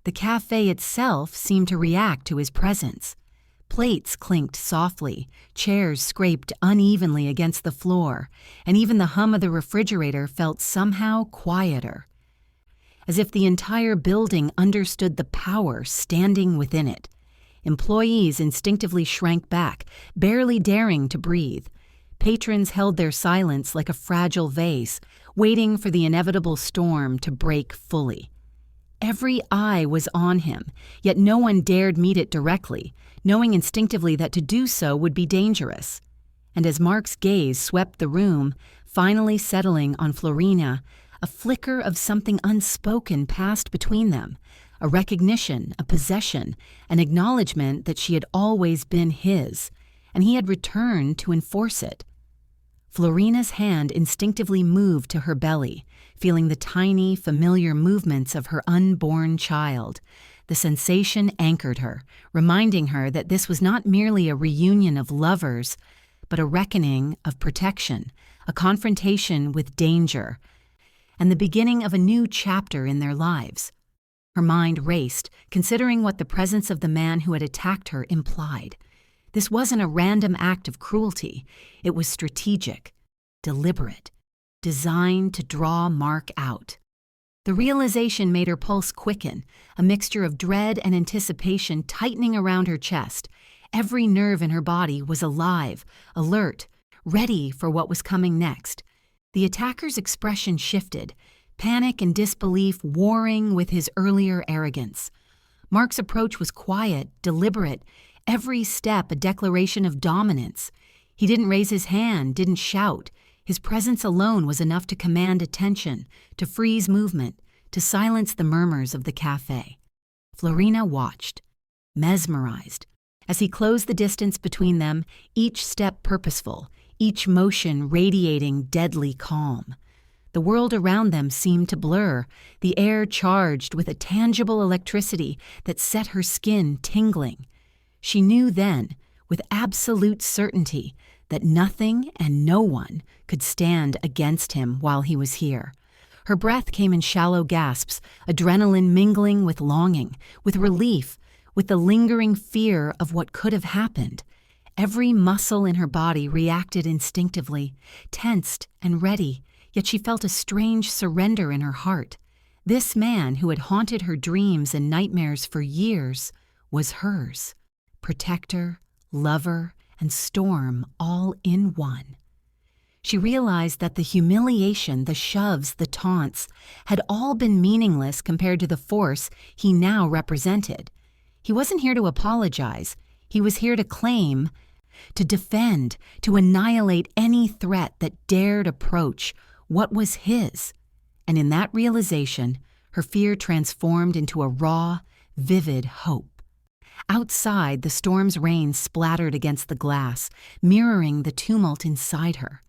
The cafe itself seemed to react to his presence. Plates clinked softly, chairs scraped unevenly against the floor, and even the hum of the refrigerator felt somehow quieter. As if the entire building understood the power standing within it. Employees instinctively shrank back, barely daring to breathe. Patrons held their silence like a fragile vase, waiting for the inevitable storm to break fully. Every eye was on him, yet no one dared meet it directly, knowing instinctively that to do so would be dangerous. And as Mark's gaze swept the room, finally settling on Florina, a flicker of something unspoken passed between them, a recognition, a possession, an acknowledgement that she had always been his, and he had returned to enforce it. Florina's hand instinctively moved to her belly, feeling the tiny, familiar movements of her unborn child. The sensation anchored her, reminding her that this was not merely a reunion of lovers, but a reckoning of protection, a confrontation with danger, and the beginning of a new chapter in their lives. Her mind raced, considering what the presence of the man who had attacked her implied. This wasn't a random act of cruelty. It was strategic, deliberate, designed to draw Mark out. The realization made her pulse quicken, a mixture of dread and anticipation tightening around her chest. Every nerve in her body was alive, alert, ready for what was coming next. The attacker's expression shifted, panic and disbelief warring with his earlier arrogance. Mark's approach was quiet, deliberate, every step a declaration of dominance. He didn't raise his hand, didn't shout. His presence alone was enough to command attention, to freeze movement, to silence the murmurs of the cafe. Florina watched, mesmerized, as he closed the distance between them, each step purposeful, each motion radiating deadly calm. The world around them seemed to blur, the air charged with a tangible electricity that set her skin tingling. She knew then, with absolute certainty, that nothing and no one could stand against him while he was here. Her breath came in shallow gasps, adrenaline mingling with longing, with relief, with the lingering fear of what could have happened. Every muscle in her body reacted instinctively, tensed and ready. Yet she felt a strange surrender in her heart. This man who had haunted her dreams and nightmares for years was hers. Protector, lover, and storm all in one. She realized that the humiliation, the shoves, the taunts had all been meaningless compared to the force he now represented. He wasn't here to apologize. He was here to claim, to defend, to annihilate any threat that dared approach what was his. And in that realization, her fear transformed into a raw, vivid hope. Outside, the storm's rain splattered against the glass, mirroring the tumult inside her.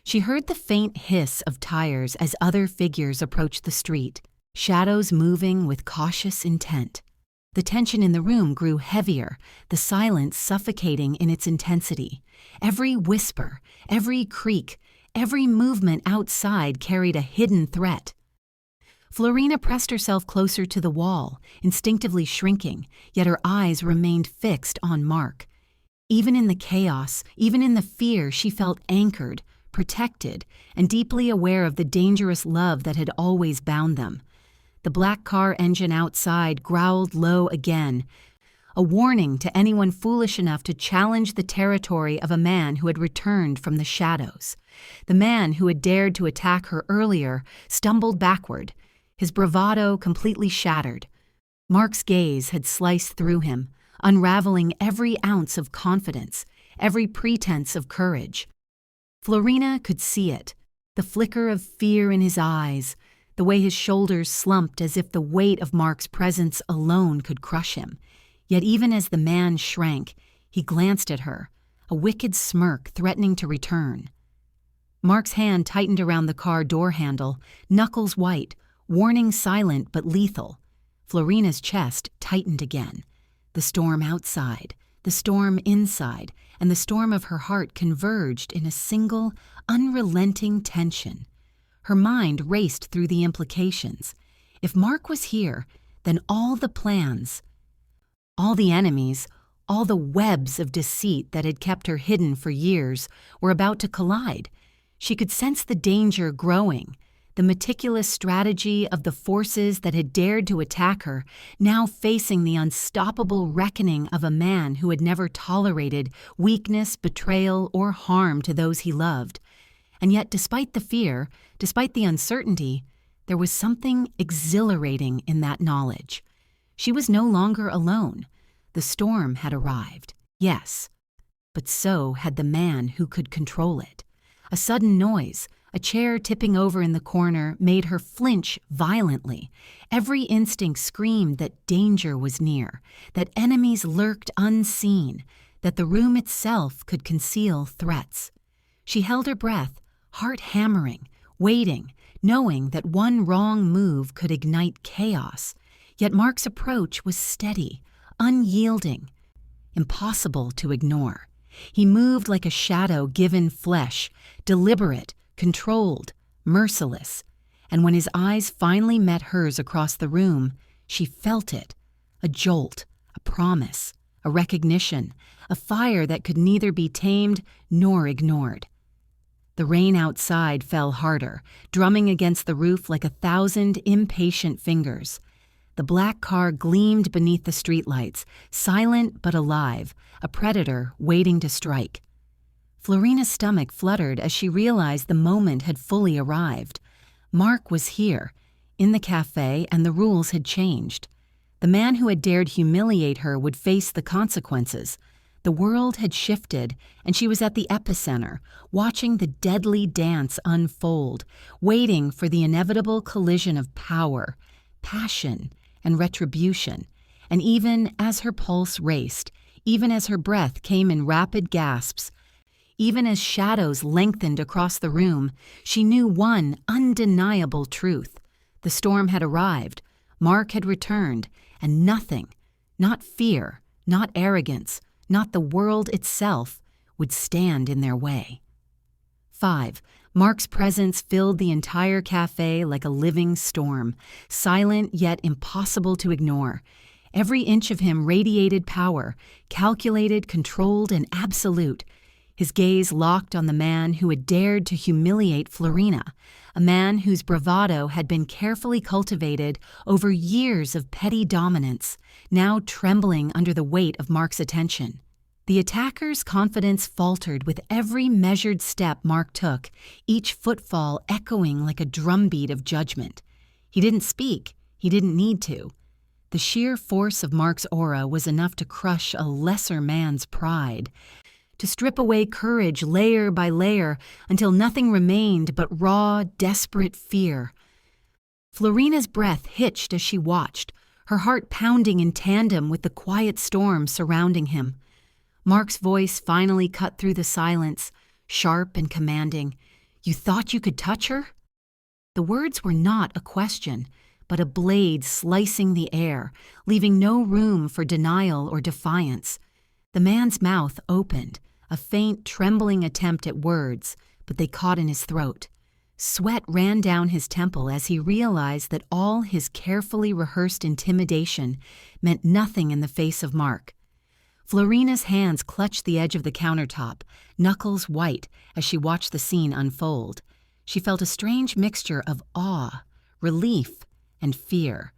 She heard the faint hiss of tires as other figures approached the street, shadows moving with cautious intent. The tension in the room grew heavier, the silence suffocating in its intensity. Every whisper, every creak, every movement outside carried a hidden threat. Florina pressed herself closer to the wall, instinctively shrinking, yet her eyes remained fixed on Mark. Even in the chaos, even in the fear, she felt anchored, protected, and deeply aware of the dangerous love that had always bound them. The black car engine outside growled low again, a warning to anyone foolish enough to challenge the territory of a man who had returned from the shadows. The man who had dared to attack her earlier stumbled backward, his bravado completely shattered. Mark's gaze had sliced through him, unraveling every ounce of confidence, every pretense of courage. Florina could see it, the flicker of fear in his eyes, the way his shoulders slumped as if the weight of Mark's presence alone could crush him. Yet even as the man shrank, he glanced at her, a wicked smirk threatening to return. Mark's hand tightened around the car door handle, knuckles white, warning silent but lethal. Florina's chest tightened again. The storm outside, the storm inside, and the storm of her heart converged in a single, unrelenting tension. Her mind raced through the implications. If Mark was here, then all the plans, all the enemies, all the webs of deceit that had kept her hidden for years were about to collide. She could sense the danger growing, the meticulous strategy of the forces that had dared to attack her, now facing the unstoppable reckoning of a man who had never tolerated weakness, betrayal, or harm to those he loved. And yet, despite the fear, despite the uncertainty, there was something exhilarating in that knowledge. She was no longer alone. The storm had arrived, yes, but so had the man who could control it. A sudden noise, a chair tipping over in the corner, made her flinch violently. Every instinct screamed that danger was near, that enemies lurked unseen, that the room itself could conceal threats. She held her breath, heart hammering, waiting, knowing that one wrong move could ignite chaos. Yet Mark's approach was steady, unyielding, impossible to ignore. He moved like a shadow given flesh, deliberate, controlled, merciless. And when his eyes finally met hers across the room, she felt it, a jolt, a promise, a recognition, a fire that could neither be tamed nor ignored. The rain outside fell harder, drumming against the roof like 1,000 impatient fingers. The black car gleamed beneath the streetlights, silent but alive, a predator waiting to strike. Florina's stomach fluttered as she realized the moment had fully arrived. Mark was here, in the cafe, and the rules had changed. The man who had dared humiliate her would face the consequences. The world had shifted, and she was at the epicenter, watching the deadly dance unfold, waiting for the inevitable collision of power, passion, and retribution. And even as her pulse raced, even as her breath came in rapid gasps, even as shadows lengthened across the room, she knew one undeniable truth. The storm had arrived, Mark had returned, and nothing, not fear, not arrogance, not the world itself, would stand in their way. 5. Mark's presence filled the entire cafe like a living storm, silent yet impossible to ignore. Every inch of him radiated power, calculated, controlled, and absolute. His gaze locked on the man who had dared to humiliate Florina, a man whose bravado had been carefully cultivated over years of petty dominance, now trembling under the weight of Mark's attention. The attacker's confidence faltered with every measured step Mark took, each footfall echoing like a drumbeat of judgment. He didn't speak. He didn't need to. The sheer force of Mark's aura was enough to crush a lesser man's pride, to strip away courage layer by layer until nothing remained but raw, desperate fear. Florina's breath hitched as she watched, her heart pounding in tandem with the quiet storm surrounding him. Mark's voice finally cut through the silence, sharp and commanding. "You thought you could touch her?" The words were not a question, but a blade slicing the air, leaving no room for denial or defiance. The man's mouth opened, a faint, trembling attempt at words, but they caught in his throat. Sweat ran down his temple as he realized that all his carefully rehearsed intimidation meant nothing in the face of Mark. Florina's hands clutched the edge of the countertop, knuckles white, as she watched the scene unfold. She felt a strange mixture of awe, relief, and fear.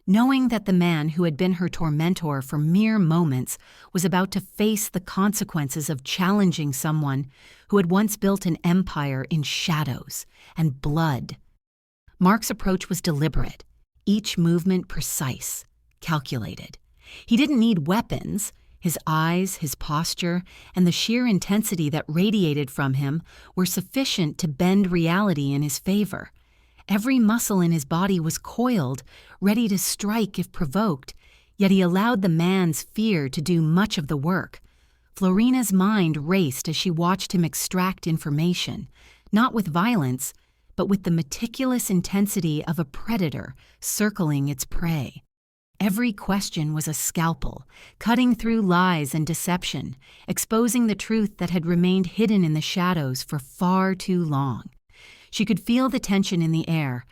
Knowing that the man who had been her tormentor for mere moments was about to face the consequences of challenging someone who had once built an empire in shadows and blood. Mark's approach was deliberate, each movement precise, calculated. He didn't need weapons. His eyes, his posture, and the sheer intensity that radiated from him were sufficient to bend reality in his favor. Every muscle in his body was coiled, ready to strike if provoked, yet he allowed the man's fear to do much of the work. Florina's mind raced as she watched him extract information, not with violence, but with the meticulous intensity of a predator circling its prey. Every question was a scalpel, cutting through lies and deception, exposing the truth that had remained hidden in the shadows for far too long. She could feel the tension in the air,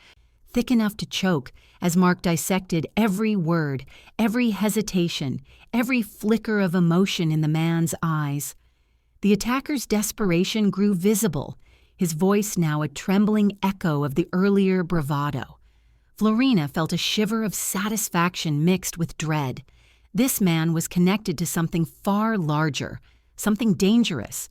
thick enough to choke, as Mark dissected every word, every hesitation, every flicker of emotion in the man's eyes. The attacker's desperation grew visible, his voice now a trembling echo of the earlier bravado. Florina felt a shiver of satisfaction mixed with dread. This man was connected to something far larger, something dangerous.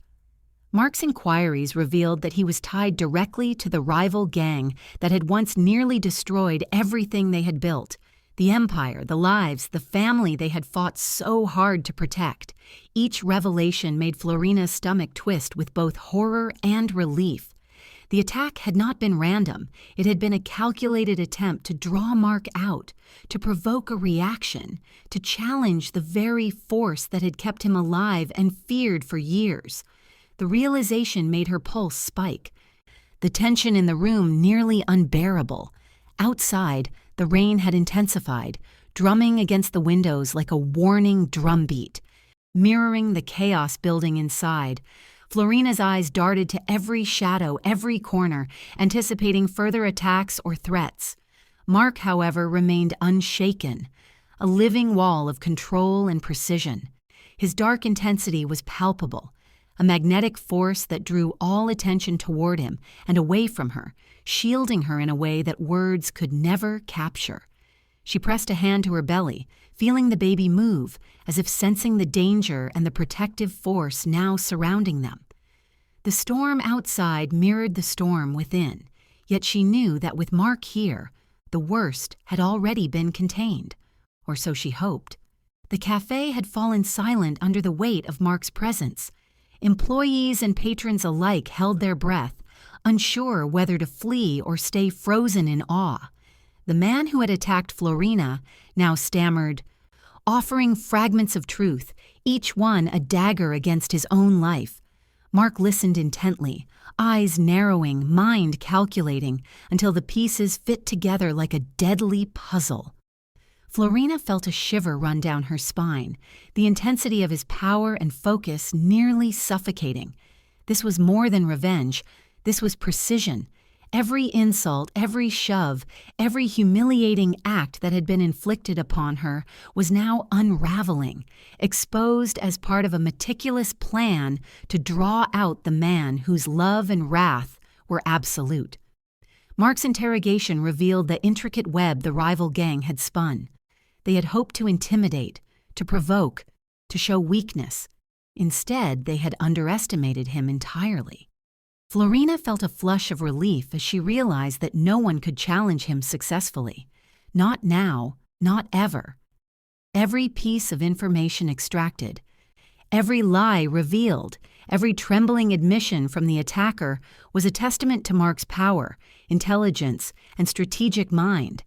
Mark's inquiries revealed that he was tied directly to the rival gang that had once nearly destroyed everything they had built, the empire, the lives, the family they had fought so hard to protect. Each revelation made Florina's stomach twist with both horror and relief. The attack had not been random. It had been a calculated attempt to draw Mark out, to provoke a reaction, to challenge the very force that had kept him alive and feared for years. The realization made her pulse spike, the tension in the room nearly unbearable. Outside, the rain had intensified, drumming against the windows like a warning drumbeat. Mirroring the chaos building inside, Florina's eyes darted to every shadow, every corner, anticipating further attacks or threats. Mark, however, remained unshaken, a living wall of control and precision. His dark intensity was palpable, a magnetic force that drew all attention toward him and away from her, shielding her in a way that words could never capture. She pressed a hand to her belly, feeling the baby move, as if sensing the danger and the protective force now surrounding them. The storm outside mirrored the storm within, yet she knew that with Mark here, the worst had already been contained, or so she hoped. The cafe had fallen silent under the weight of Mark's presence. Employees and patrons alike held their breath, unsure whether to flee or stay frozen in awe. The man who had attacked Florina now stammered, offering fragments of truth, each one a dagger against his own life. Mark listened intently, eyes narrowing, mind calculating, until the pieces fit together like a deadly puzzle. Florina felt a shiver run down her spine, the intensity of his power and focus nearly suffocating. This was more than revenge. This was precision. Every insult, every shove, every humiliating act that had been inflicted upon her was now unraveling, exposed as part of a meticulous plan to draw out the man whose love and wrath were absolute. Mark's interrogation revealed the intricate web the rival gang had spun. They had hoped to intimidate, to provoke, to show weakness. Instead, they had underestimated him entirely. Florina felt a flush of relief as she realized that no one could challenge him successfully. Not now, not ever. Every piece of information extracted, every lie revealed, every trembling admission from the attacker was a testament to Mark's power, intelligence, and strategic mind.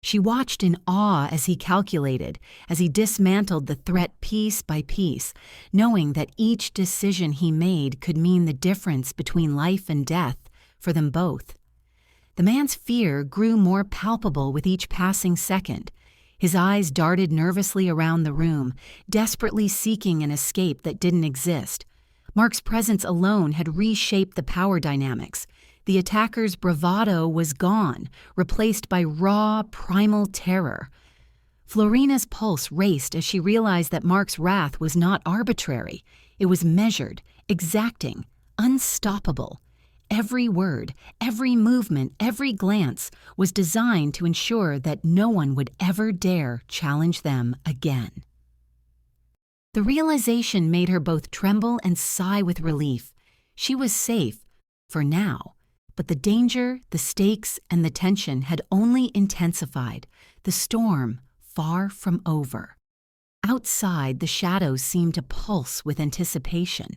She watched in awe as he calculated, as he dismantled the threat piece by piece, knowing that each decision he made could mean the difference between life and death for them both. The man's fear grew more palpable with each passing second. His eyes darted nervously around the room, desperately seeking an escape that didn't exist. Mark's presence alone had reshaped the power dynamics. The attacker's bravado was gone, replaced by raw, primal terror. Florina's pulse raced as she realized that Mark's wrath was not arbitrary. It was measured, exacting, unstoppable. Every word, every movement, every glance was designed to ensure that no one would ever dare challenge them again. The realization made her both tremble and sigh with relief. She was safe, for now, but the danger, the stakes, and the tension had only intensified, the storm far from over. Outside, the shadows seemed to pulse with anticipation.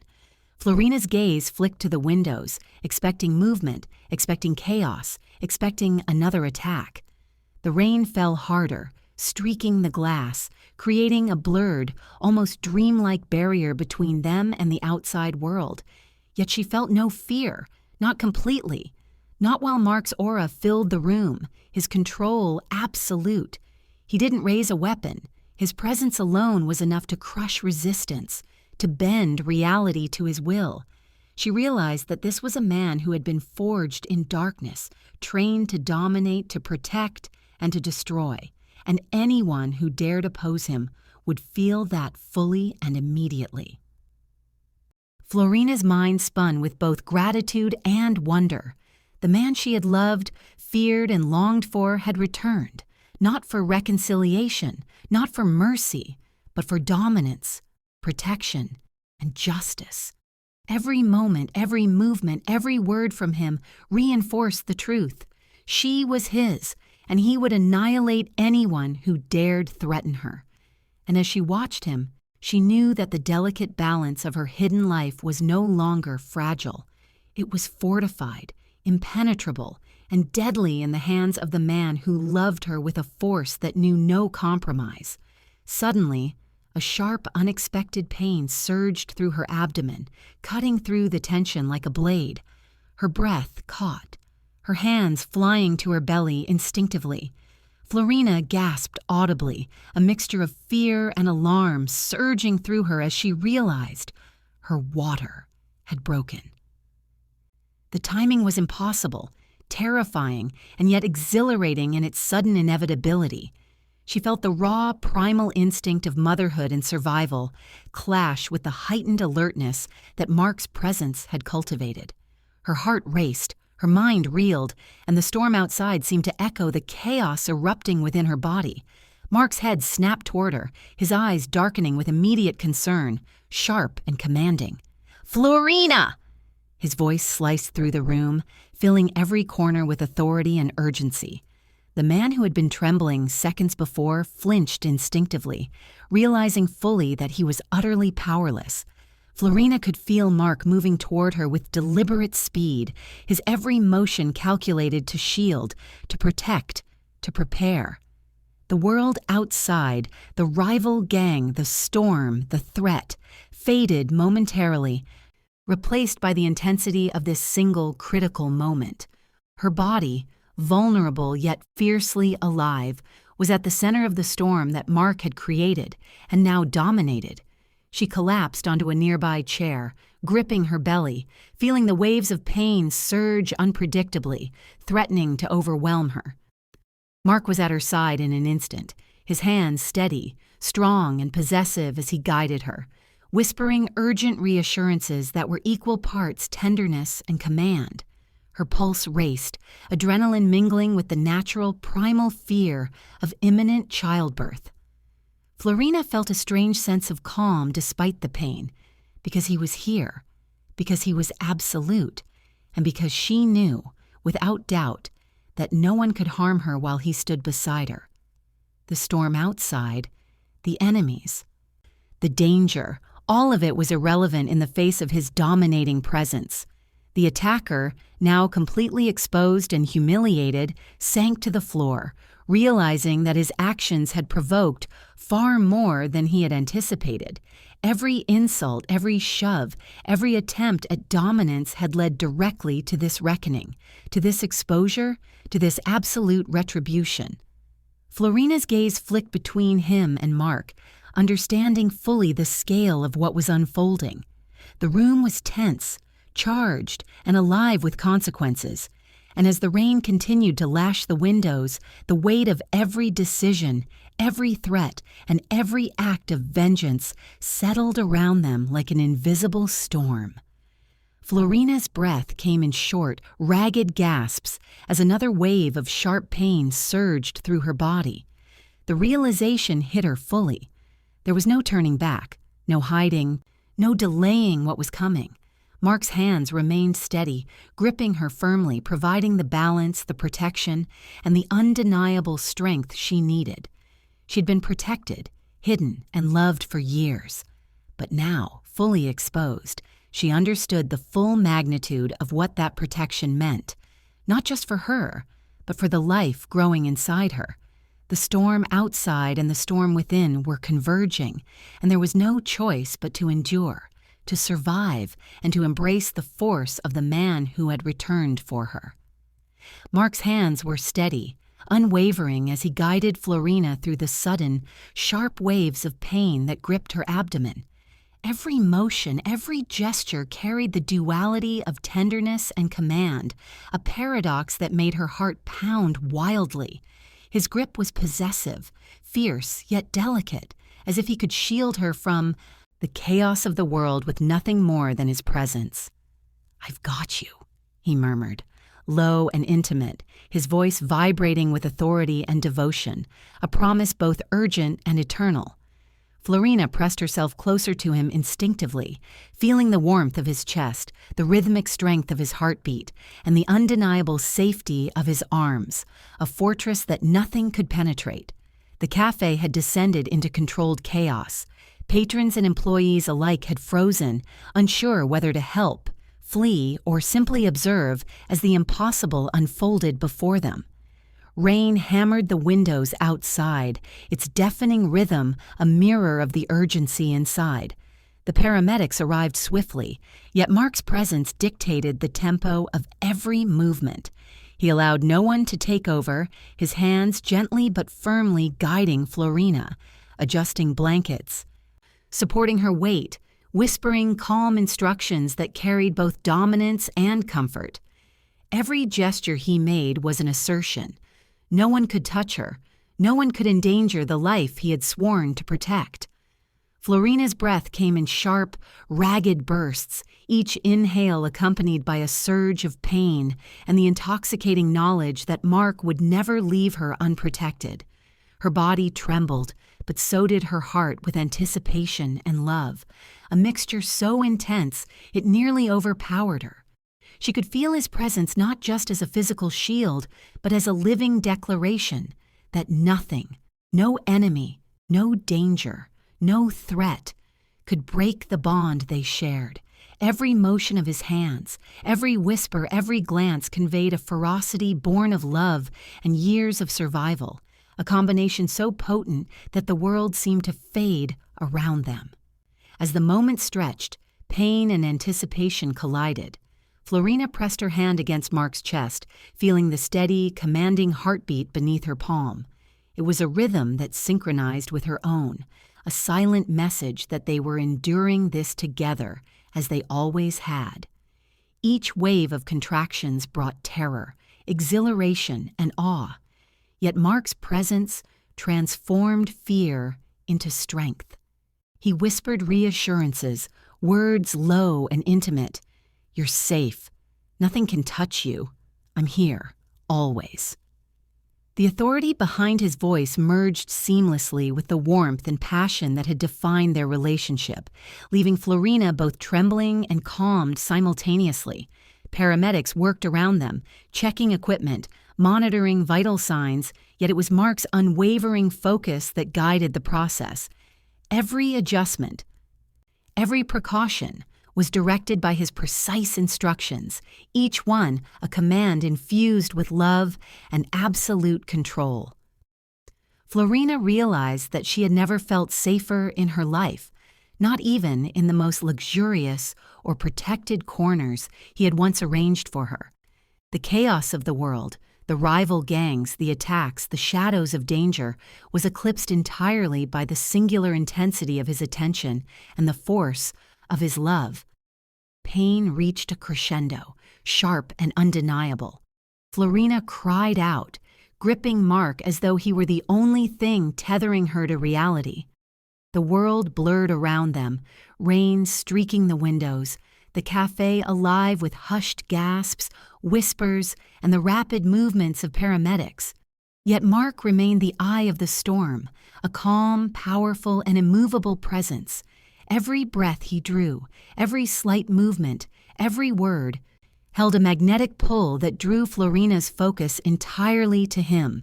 Florina's gaze flicked to the windows, expecting movement, expecting chaos, expecting another attack. The rain fell harder, streaking the glass, creating a blurred, almost dreamlike barrier between them and the outside world. Yet she felt no fear, not completely. Not while Mark's aura filled the room, his control absolute. He didn't raise a weapon. His presence alone was enough to crush resistance, to bend reality to his will. She realized that this was a man who had been forged in darkness, trained to dominate, to protect, and to destroy, and anyone who dared oppose him would feel that fully and immediately. Florina's mind spun with both gratitude and wonder. The man she had loved, feared, and longed for had returned, not for reconciliation, not for mercy, but for dominance, protection, and justice. Every moment, every movement, every word from him reinforced the truth. She was his, and he would annihilate anyone who dared threaten her. And as she watched him, she knew that the delicate balance of her hidden life was no longer fragile. It was fortified, impenetrable, and deadly in the hands of the man who loved her with a force that knew no compromise. Suddenly, a sharp, unexpected pain surged through her abdomen, cutting through the tension like a blade. Her breath caught, her hands flying to her belly instinctively. Florina gasped audibly, a mixture of fear and alarm surging through her as she realized her water had broken. The timing was impossible, terrifying, and yet exhilarating in its sudden inevitability. She felt the raw, primal instinct of motherhood and survival clash with the heightened alertness that Mark's presence had cultivated. Her heart raced, her mind reeled, and the storm outside seemed to echo the chaos erupting within her body. Mark's head snapped toward her, his eyes darkening with immediate concern, sharp and commanding. "Florina!" His voice sliced through the room, filling every corner with authority and urgency. The man who had been trembling seconds before flinched instinctively, realizing fully that he was utterly powerless. Florina could feel Mark moving toward her with deliberate speed, his every motion calculated to shield, to protect, to prepare. The world outside, the rival gang, the storm, the threat, faded momentarily, replaced by the intensity of this single critical moment. Her body, vulnerable yet fiercely alive, was at the center of the storm that Mark had created and now dominated. She collapsed onto a nearby chair, gripping her belly, feeling the waves of pain surge unpredictably, threatening to overwhelm her. Mark was at her side in an instant, his hands steady, strong and possessive as he guided her, whispering urgent reassurances that were equal parts tenderness and command. Her pulse raced, adrenaline mingling with the natural, primal fear of imminent childbirth. Florina felt a strange sense of calm despite the pain, because he was here, because he was absolute, and because she knew, without doubt, that no one could harm her while he stood beside her. The storm outside, the enemies, the danger, all of it was irrelevant in the face of his dominating presence. The attacker, now completely exposed and humiliated, sank to the floor, realizing that his actions had provoked far more than he had anticipated. Every insult, every shove, every attempt at dominance had led directly to this reckoning, to this exposure, to this absolute retribution. Florina's gaze flicked between him and Mark, understanding fully the scale of what was unfolding. The room was tense, charged, and alive with consequences, and as the rain continued to lash the windows, the weight of every decision, every threat, and every act of vengeance settled around them like an invisible storm. Florina's breath came in short, ragged gasps as another wave of sharp pain surged through her body. The realization hit her fully. There was no turning back, no hiding, no delaying what was coming. Mark's hands remained steady, gripping her firmly, providing the balance, the protection, and the undeniable strength she needed. She'd been protected, hidden, and loved for years. But now, fully exposed, she understood the full magnitude of what that protection meant, not just for her, but for the life growing inside her. The storm outside and the storm within were converging, and there was no choice but to endure, to survive, and to embrace the force of the man who had returned for her. Mark's hands were steady, unwavering as he guided Florina through the sudden, sharp waves of pain that gripped her abdomen. Every motion, every gesture carried the duality of tenderness and command, a paradox that made her heart pound wildly. His grip was possessive, fierce yet delicate, as if he could shield her from the chaos of the world with nothing more than his presence. "I've got you," he murmured, low and intimate, his voice vibrating with authority and devotion, a promise both urgent and eternal. Florina pressed herself closer to him instinctively, feeling the warmth of his chest, the rhythmic strength of his heartbeat, and the undeniable safety of his arms, a fortress that nothing could penetrate. The cafe had descended into controlled chaos. Patrons and employees alike had frozen, unsure whether to help, flee, or simply observe as the impossible unfolded before them. Rain hammered the windows outside, its deafening rhythm a mirror of the urgency inside. The paramedics arrived swiftly, yet Mark's presence dictated the tempo of every movement. He allowed no one to take over, his hands gently but firmly guiding Florina, adjusting blankets, supporting her weight, whispering calm instructions that carried both dominance and comfort. Every gesture he made was an assertion. No one could touch her. No one could endanger the life he had sworn to protect. Florina's breath came in sharp, ragged bursts, each inhale accompanied by a surge of pain and the intoxicating knowledge that Mark would never leave her unprotected. Her body trembled, but so did her heart with anticipation and love, a mixture so intense it nearly overpowered her. She could feel his presence not just as a physical shield, but as a living declaration that nothing, no enemy, no danger, no threat could break the bond they shared. Every motion of his hands, every whisper, every glance conveyed a ferocity born of love and years of survival, a combination so potent that the world seemed to fade around them. As the moment stretched, pain and anticipation collided. Florina pressed her hand against Mark's chest, feeling the steady, commanding heartbeat beneath her palm. It was a rhythm that synchronized with her own, a silent message that they were enduring this together, as they always had. Each wave of contractions brought terror, exhilaration, and awe. Yet Mark's presence transformed fear into strength. He whispered reassurances, words low and intimate. "You're safe. Nothing can touch you. I'm here, always." The authority behind his voice merged seamlessly with the warmth and passion that had defined their relationship, leaving Florina both trembling and calmed simultaneously. Paramedics worked around them, checking equipment, monitoring vital signs, yet it was Mark's unwavering focus that guided the process. Every adjustment, every precaution was directed by his precise instructions, each one a command infused with love and absolute control. Florina realized that she had never felt safer in her life, not even in the most luxurious or protected corners he had once arranged for her. The chaos of the world, the rival gangs, the attacks, the shadows of danger, was eclipsed entirely by the singular intensity of his attention and the force of his love. Pain reached a crescendo, sharp and undeniable. Florina cried out, gripping Mark as though he were the only thing tethering her to reality. The world blurred around them, rain streaking the windows, the cafe alive with hushed gasps, whispers, and the rapid movements of paramedics. Yet Mark remained the eye of the storm, a calm, powerful, and immovable presence. Every breath he drew, every slight movement, every word, held a magnetic pull that drew Florina's focus entirely to him.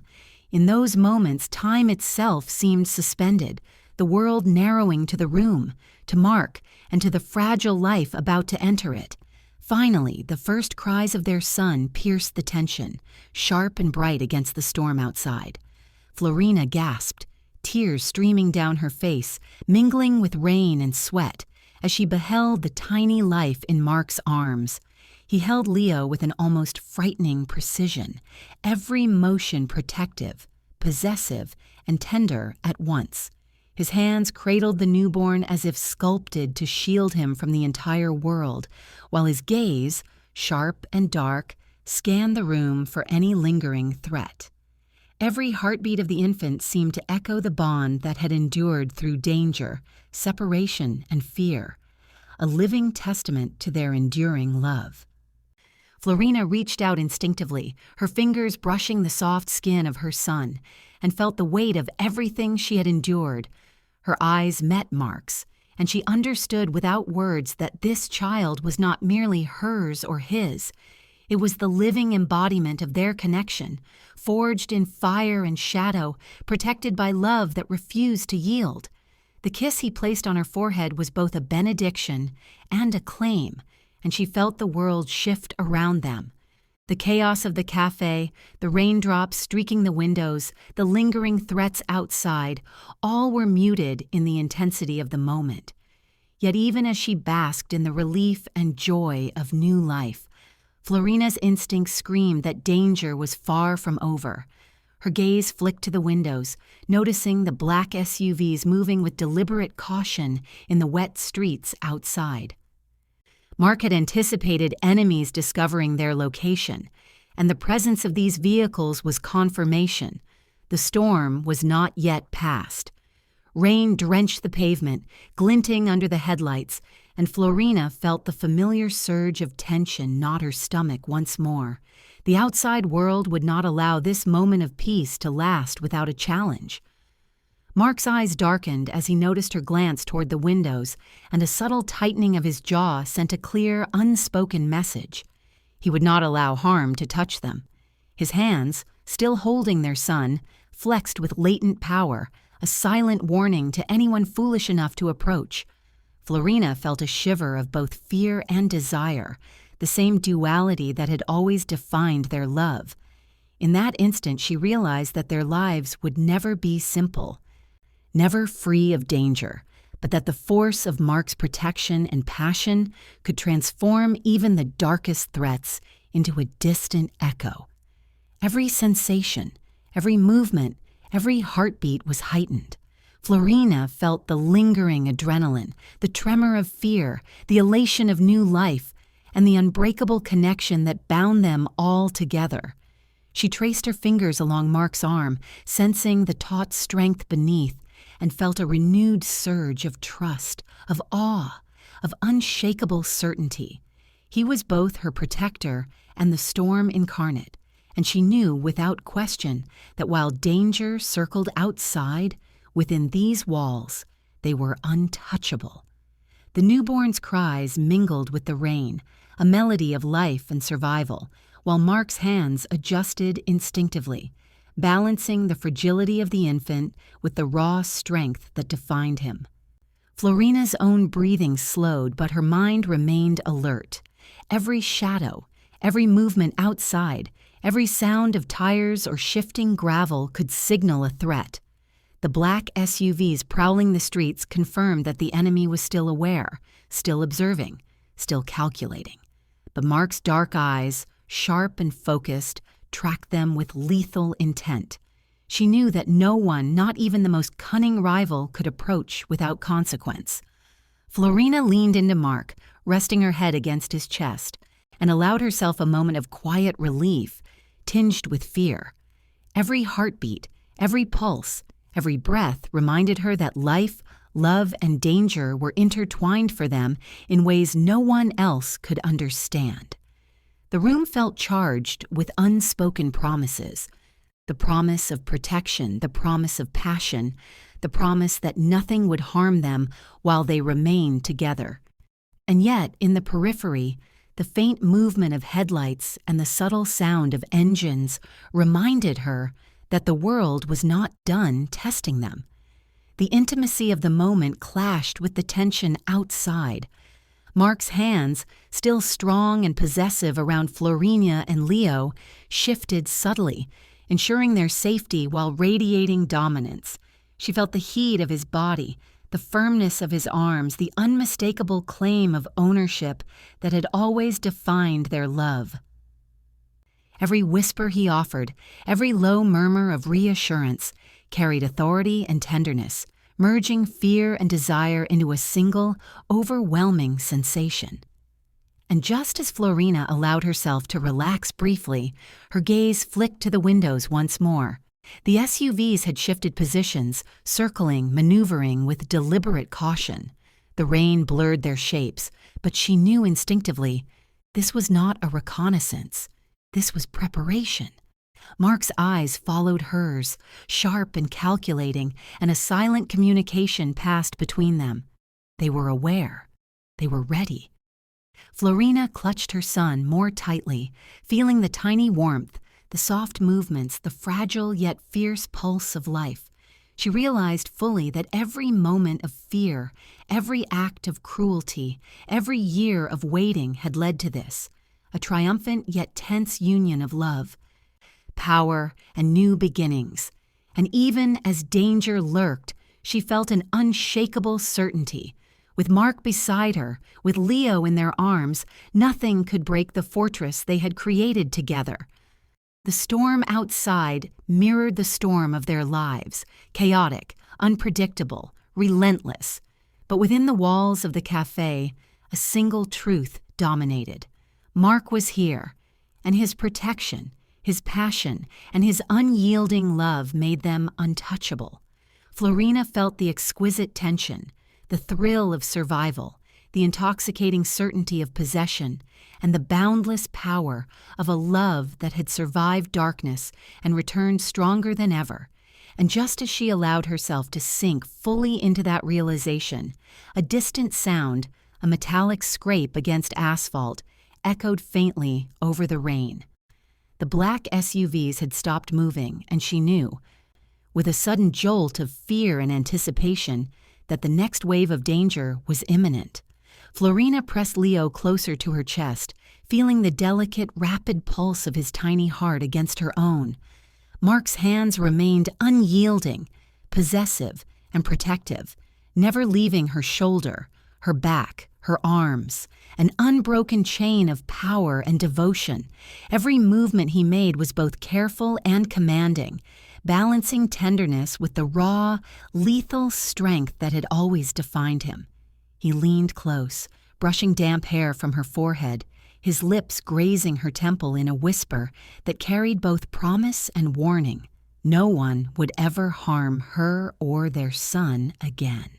In those moments, time itself seemed suspended, the world narrowing to the room, to Mark, and to the fragile life about to enter it. Finally, the first cries of their son pierced the tension, sharp and bright against the storm outside. Florina gasped, tears streaming down her face, mingling with rain and sweat, as she beheld the tiny life in Mark's arms. He held Leo with an almost frightening precision, every motion protective, possessive, and tender at once. His hands cradled the newborn as if sculpted to shield him from the entire world, while his gaze, sharp and dark, scanned the room for any lingering threat. Every heartbeat of the infant seemed to echo the bond that had endured through danger, separation, and fear, a living testament to their enduring love. Florina reached out instinctively, her fingers brushing the soft skin of her son, and felt the weight of everything she had endured. Her eyes met Mark's, and she understood without words that this child was not merely hers or his. It was the living embodiment of their connection, forged in fire and shadow, protected by love that refused to yield. The kiss he placed on her forehead was both a benediction and a claim, and she felt the world shift around them. The chaos of the cafe, the raindrops streaking the windows, the lingering threats outside, all were muted in the intensity of the moment. Yet even as she basked in the relief and joy of new life, Florina's instincts screamed that danger was far from over. Her gaze flicked to the windows, noticing the black SUVs moving with deliberate caution in the wet streets outside. Mark had anticipated enemies discovering their location, and the presence of these vehicles was confirmation. The storm was not yet past. Rain drenched the pavement, glinting under the headlights, and Florina felt the familiar surge of tension knot her stomach once more. The outside world would not allow this moment of peace to last without a challenge. Mark's eyes darkened as he noticed her glance toward the windows, and a subtle tightening of his jaw sent a clear, unspoken message. He would not allow harm to touch them. His hands, still holding their son, flexed with latent power, a silent warning to anyone foolish enough to approach. Florina felt a shiver of both fear and desire, the same duality that had always defined their love. In that instant, she realized that their lives would never be simple, never free of danger, but that the force of Mark's protection and passion could transform even the darkest threats into a distant echo. Every sensation, every movement, every heartbeat was heightened. Florina felt the lingering adrenaline, the tremor of fear, the elation of new life, and the unbreakable connection that bound them all together. She traced her fingers along Mark's arm, sensing the taut strength beneath, and felt a renewed surge of trust, of awe, of unshakable certainty. He was both her protector and the storm incarnate, and she knew without question that while danger circled outside, within these walls, they were untouchable. The newborn's cries mingled with the rain, a melody of life and survival, while Mark's hands adjusted instinctively, balancing the fragility of the infant with the raw strength that defined him. Florina's own breathing slowed, but her mind remained alert. Every shadow, every movement outside, every sound of tires or shifting gravel could signal a threat. The black SUVs prowling the streets confirmed that the enemy was still aware, still observing, still calculating. But Mark's dark eyes, sharp and focused, tracked them with lethal intent. She knew that no one, not even the most cunning rival, could approach without consequence. Florina leaned into Mark, resting her head against his chest, and allowed herself a moment of quiet relief, tinged with fear. Every heartbeat, every pulse, every breath reminded her that life, love, and danger were intertwined for them in ways no one else could understand. The room felt charged with unspoken promises. The promise of protection, the promise of passion, the promise that nothing would harm them while they remained together. And yet, in the periphery, the faint movement of headlights and the subtle sound of engines reminded her that the world was not done testing them. The intimacy of the moment clashed with the tension outside. Mark's hands, still strong and possessive around Florina and Leo, shifted subtly, ensuring their safety while radiating dominance. She felt the heat of his body, the firmness of his arms, the unmistakable claim of ownership that had always defined their love. Every whisper he offered, every low murmur of reassurance, carried authority and tenderness, merging fear and desire into a single, overwhelming sensation. And just as Florina allowed herself to relax briefly, her gaze flicked to the windows once more. The SUVs had shifted positions, circling, maneuvering with deliberate caution. The rain blurred their shapes, but she knew instinctively this was not a reconnaissance. This was preparation. Mark's eyes followed hers, sharp and calculating, and a silent communication passed between them. They were aware. They were ready. Florina clutched her son more tightly, feeling the tiny warmth, the soft movements, the fragile yet fierce pulse of life. She realized fully that every moment of fear, every act of cruelty, every year of waiting had led to this, a triumphant yet tense union of love, power, and new beginnings. And even as danger lurked, she felt an unshakable certainty. With Mark beside her, with Leo in their arms, nothing could break the fortress they had created together. The storm outside mirrored the storm of their lives, chaotic, unpredictable, relentless. But within the walls of the cafe, a single truth dominated. Mark was here, and his protection, his passion, and his unyielding love made them untouchable. Florina felt the exquisite tension, the thrill of survival, the intoxicating certainty of possession, and the boundless power of a love that had survived darkness and returned stronger than ever. And just as she allowed herself to sink fully into that realization, a distant sound, a metallic scrape against asphalt, echoed faintly over the rain. The black SUVs had stopped moving, and she knew, with a sudden jolt of fear and anticipation, that the next wave of danger was imminent. Florina pressed Leo closer to her chest, feeling the delicate, rapid pulse of his tiny heart against her own. Mark's hands remained unyielding, possessive, and protective, never leaving her shoulder, her back, her arms, an unbroken chain of power and devotion. Every movement he made was both careful and commanding, balancing tenderness with the raw, lethal strength that had always defined him. He leaned close, brushing damp hair from her forehead, his lips grazing her temple in a whisper that carried both promise and warning. No one would ever harm her or their son again.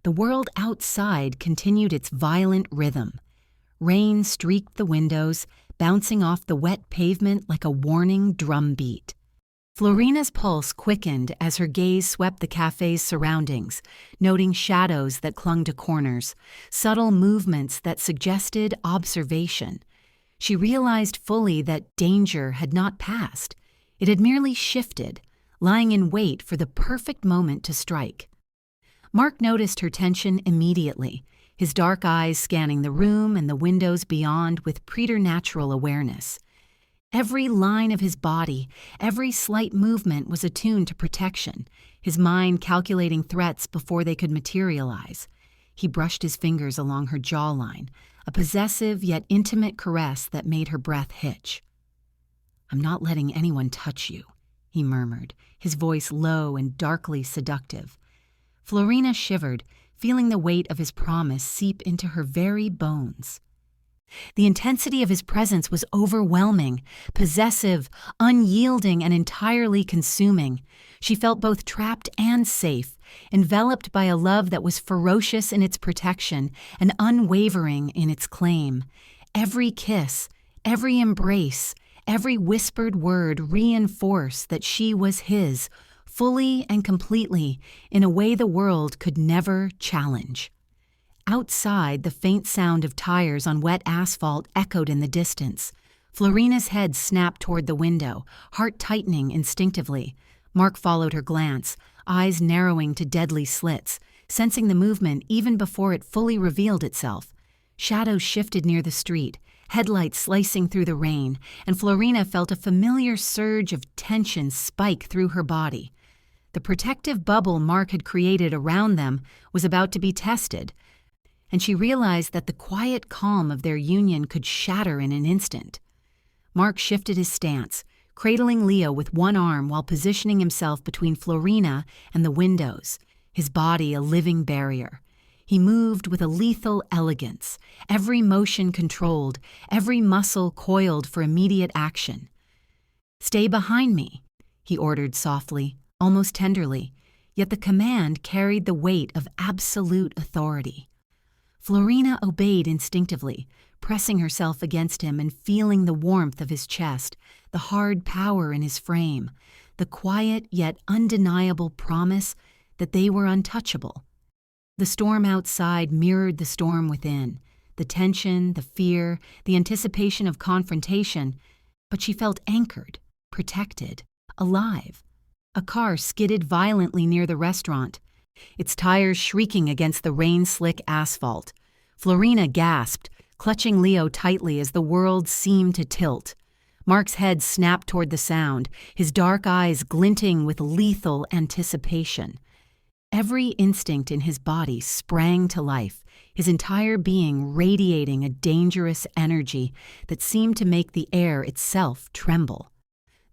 The world outside continued its violent rhythm. Rain streaked the windows, bouncing off the wet pavement like a warning drumbeat. Florina's pulse quickened as her gaze swept the cafe's surroundings, noting shadows that clung to corners, subtle movements that suggested observation. She realized fully that danger had not passed. It had merely shifted, lying in wait for the perfect moment to strike. Mark noticed her tension immediately, his dark eyes scanning the room and the windows beyond with preternatural awareness. Every line of his body, every slight movement was attuned to protection, his mind calculating threats before they could materialize. He brushed his fingers along her jawline, a possessive yet intimate caress that made her breath hitch. "I'm not letting anyone touch you," he murmured, his voice low and darkly seductive. Florina shivered, feeling the weight of his promise seep into her very bones. The intensity of his presence was overwhelming, possessive, unyielding, and entirely consuming. She felt both trapped and safe, enveloped by a love that was ferocious in its protection and unwavering in its claim. Every kiss, every embrace, every whispered word reinforced that she was his, fully and completely, in a way the world could never challenge. Outside, the faint sound of tires on wet asphalt echoed in the distance. Florina's head snapped toward the window, heart tightening instinctively. Mark followed her glance, eyes narrowing to deadly slits, sensing the movement even before it fully revealed itself. Shadows shifted near the street, headlights slicing through the rain, and Florina felt a familiar surge of tension spike through her body. The protective bubble Mark had created around them was about to be tested, and she realized that the quiet calm of their union could shatter in an instant. Mark shifted his stance, cradling Leo with one arm while positioning himself between Florina and the windows, his body a living barrier. He moved with a lethal elegance, every motion controlled, every muscle coiled for immediate action. "Stay behind me," he ordered softly, almost tenderly, yet the command carried the weight of absolute authority. Florina obeyed instinctively, pressing herself against him and feeling the warmth of his chest, the hard power in his frame, the quiet yet undeniable promise that they were untouchable. The storm outside mirrored the storm within, the tension, the fear, the anticipation of confrontation, but she felt anchored, protected, alive. A car skidded violently near the restaurant, its tires shrieking against the rain-slick asphalt. Florina gasped, clutching Leo tightly as the world seemed to tilt. Mark's head snapped toward the sound, his dark eyes glinting with lethal anticipation. Every instinct in his body sprang to life, his entire being radiating a dangerous energy that seemed to make the air itself tremble.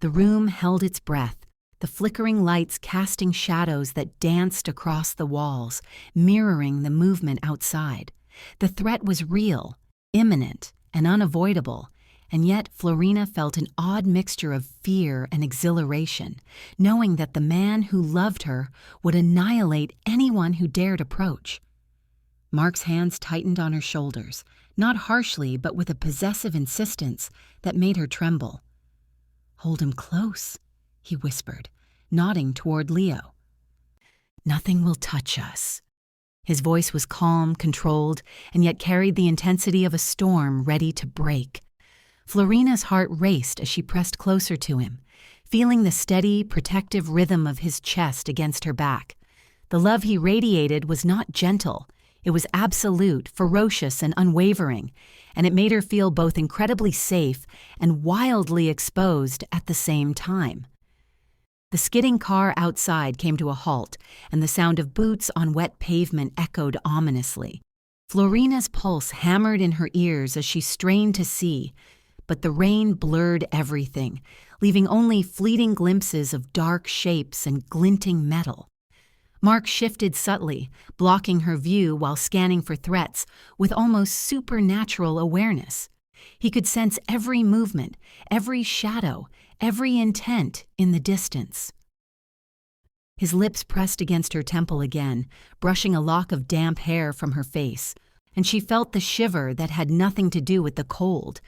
The room held its breath, the flickering lights casting shadows that danced across the walls, mirroring the movement outside. The threat was real, imminent, and unavoidable, and yet Florina felt an odd mixture of fear and exhilaration, knowing that the man who loved her would annihilate anyone who dared approach. Mark's hands tightened on her shoulders, not harshly but with a possessive insistence that made her tremble. "Hold him close," he whispered, nodding toward Leo. "Nothing will touch us." His voice was calm, controlled, and yet carried the intensity of a storm ready to break. Florina's heart raced as she pressed closer to him, feeling the steady, protective rhythm of his chest against her back. The love he radiated was not gentle. It was absolute, ferocious, and unwavering, and it made her feel both incredibly safe and wildly exposed at the same time. The skidding car outside came to a halt, and the sound of boots on wet pavement echoed ominously. Florina's pulse hammered in her ears as she strained to see, but the rain blurred everything, leaving only fleeting glimpses of dark shapes and glinting metal. Mark shifted subtly, blocking her view while scanning for threats with almost supernatural awareness. He could sense every movement, every shadow, every intent in the distance. His lips pressed against her temple again, brushing a lock of damp hair from her face, and she felt the shiver that had nothing to do with the cold.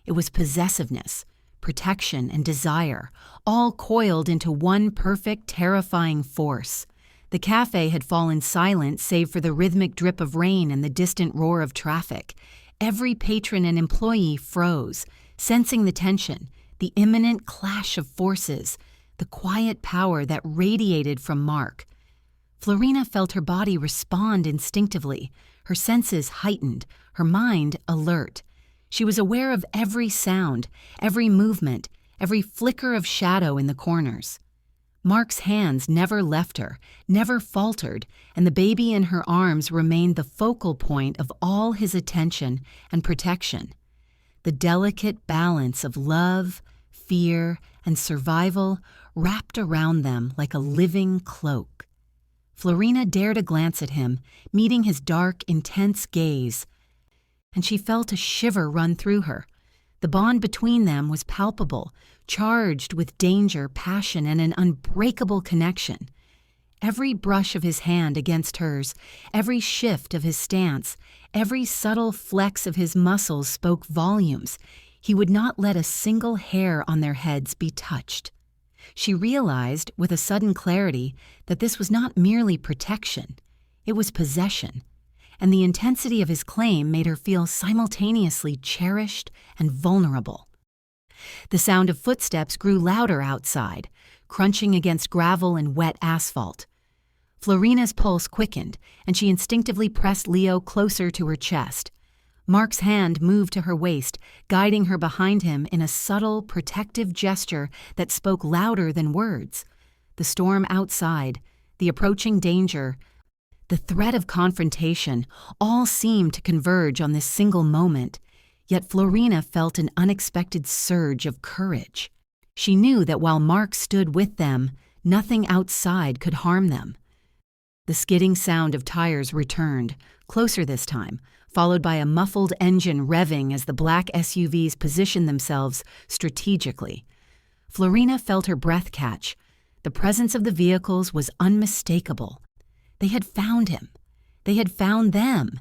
It was possessiveness, protection, and desire, all coiled into one perfect, terrifying force. The cafe had fallen silent save for the rhythmic drip of rain and the distant roar of traffic. Every patron and employee froze, sensing the tension, the imminent clash of forces, the quiet power that radiated from Mark. Florina felt her body respond instinctively, her senses heightened, her mind alert. She was aware of every sound, every movement, every flicker of shadow in the corners. Mark's hands never left her, never faltered, and the baby in her arms remained the focal point of all his attention and protection. The delicate balance of love, fear, and survival wrapped around them like a living cloak. Florina dared a glance at him, meeting his dark, intense gaze, and she felt a shiver run through her. The bond between them was palpable, charged with danger, passion, and an unbreakable connection. Every brush of his hand against hers, every shift of his stance, every subtle flex of his muscles spoke volumes. He would not let a single hair on their heads be touched. She realized, with a sudden clarity, that this was not merely protection, it was possession, and the intensity of his claim made her feel simultaneously cherished and vulnerable. The sound of footsteps grew louder outside, crunching against gravel and wet asphalt. Florina's pulse quickened, and she instinctively pressed Leo closer to her chest. Mark's hand moved to her waist, guiding her behind him in a subtle, protective gesture that spoke louder than words. The storm outside, the approaching danger, the threat of confrontation, all seemed to converge on this single moment, yet Florina felt an unexpected surge of courage. She knew that while Mark stood with them, nothing outside could harm them. The skidding sound of tires returned, closer this time, followed by a muffled engine revving as the black SUVs positioned themselves strategically. Florina felt her breath catch. The presence of the vehicles was unmistakable. They had found him. They had found them.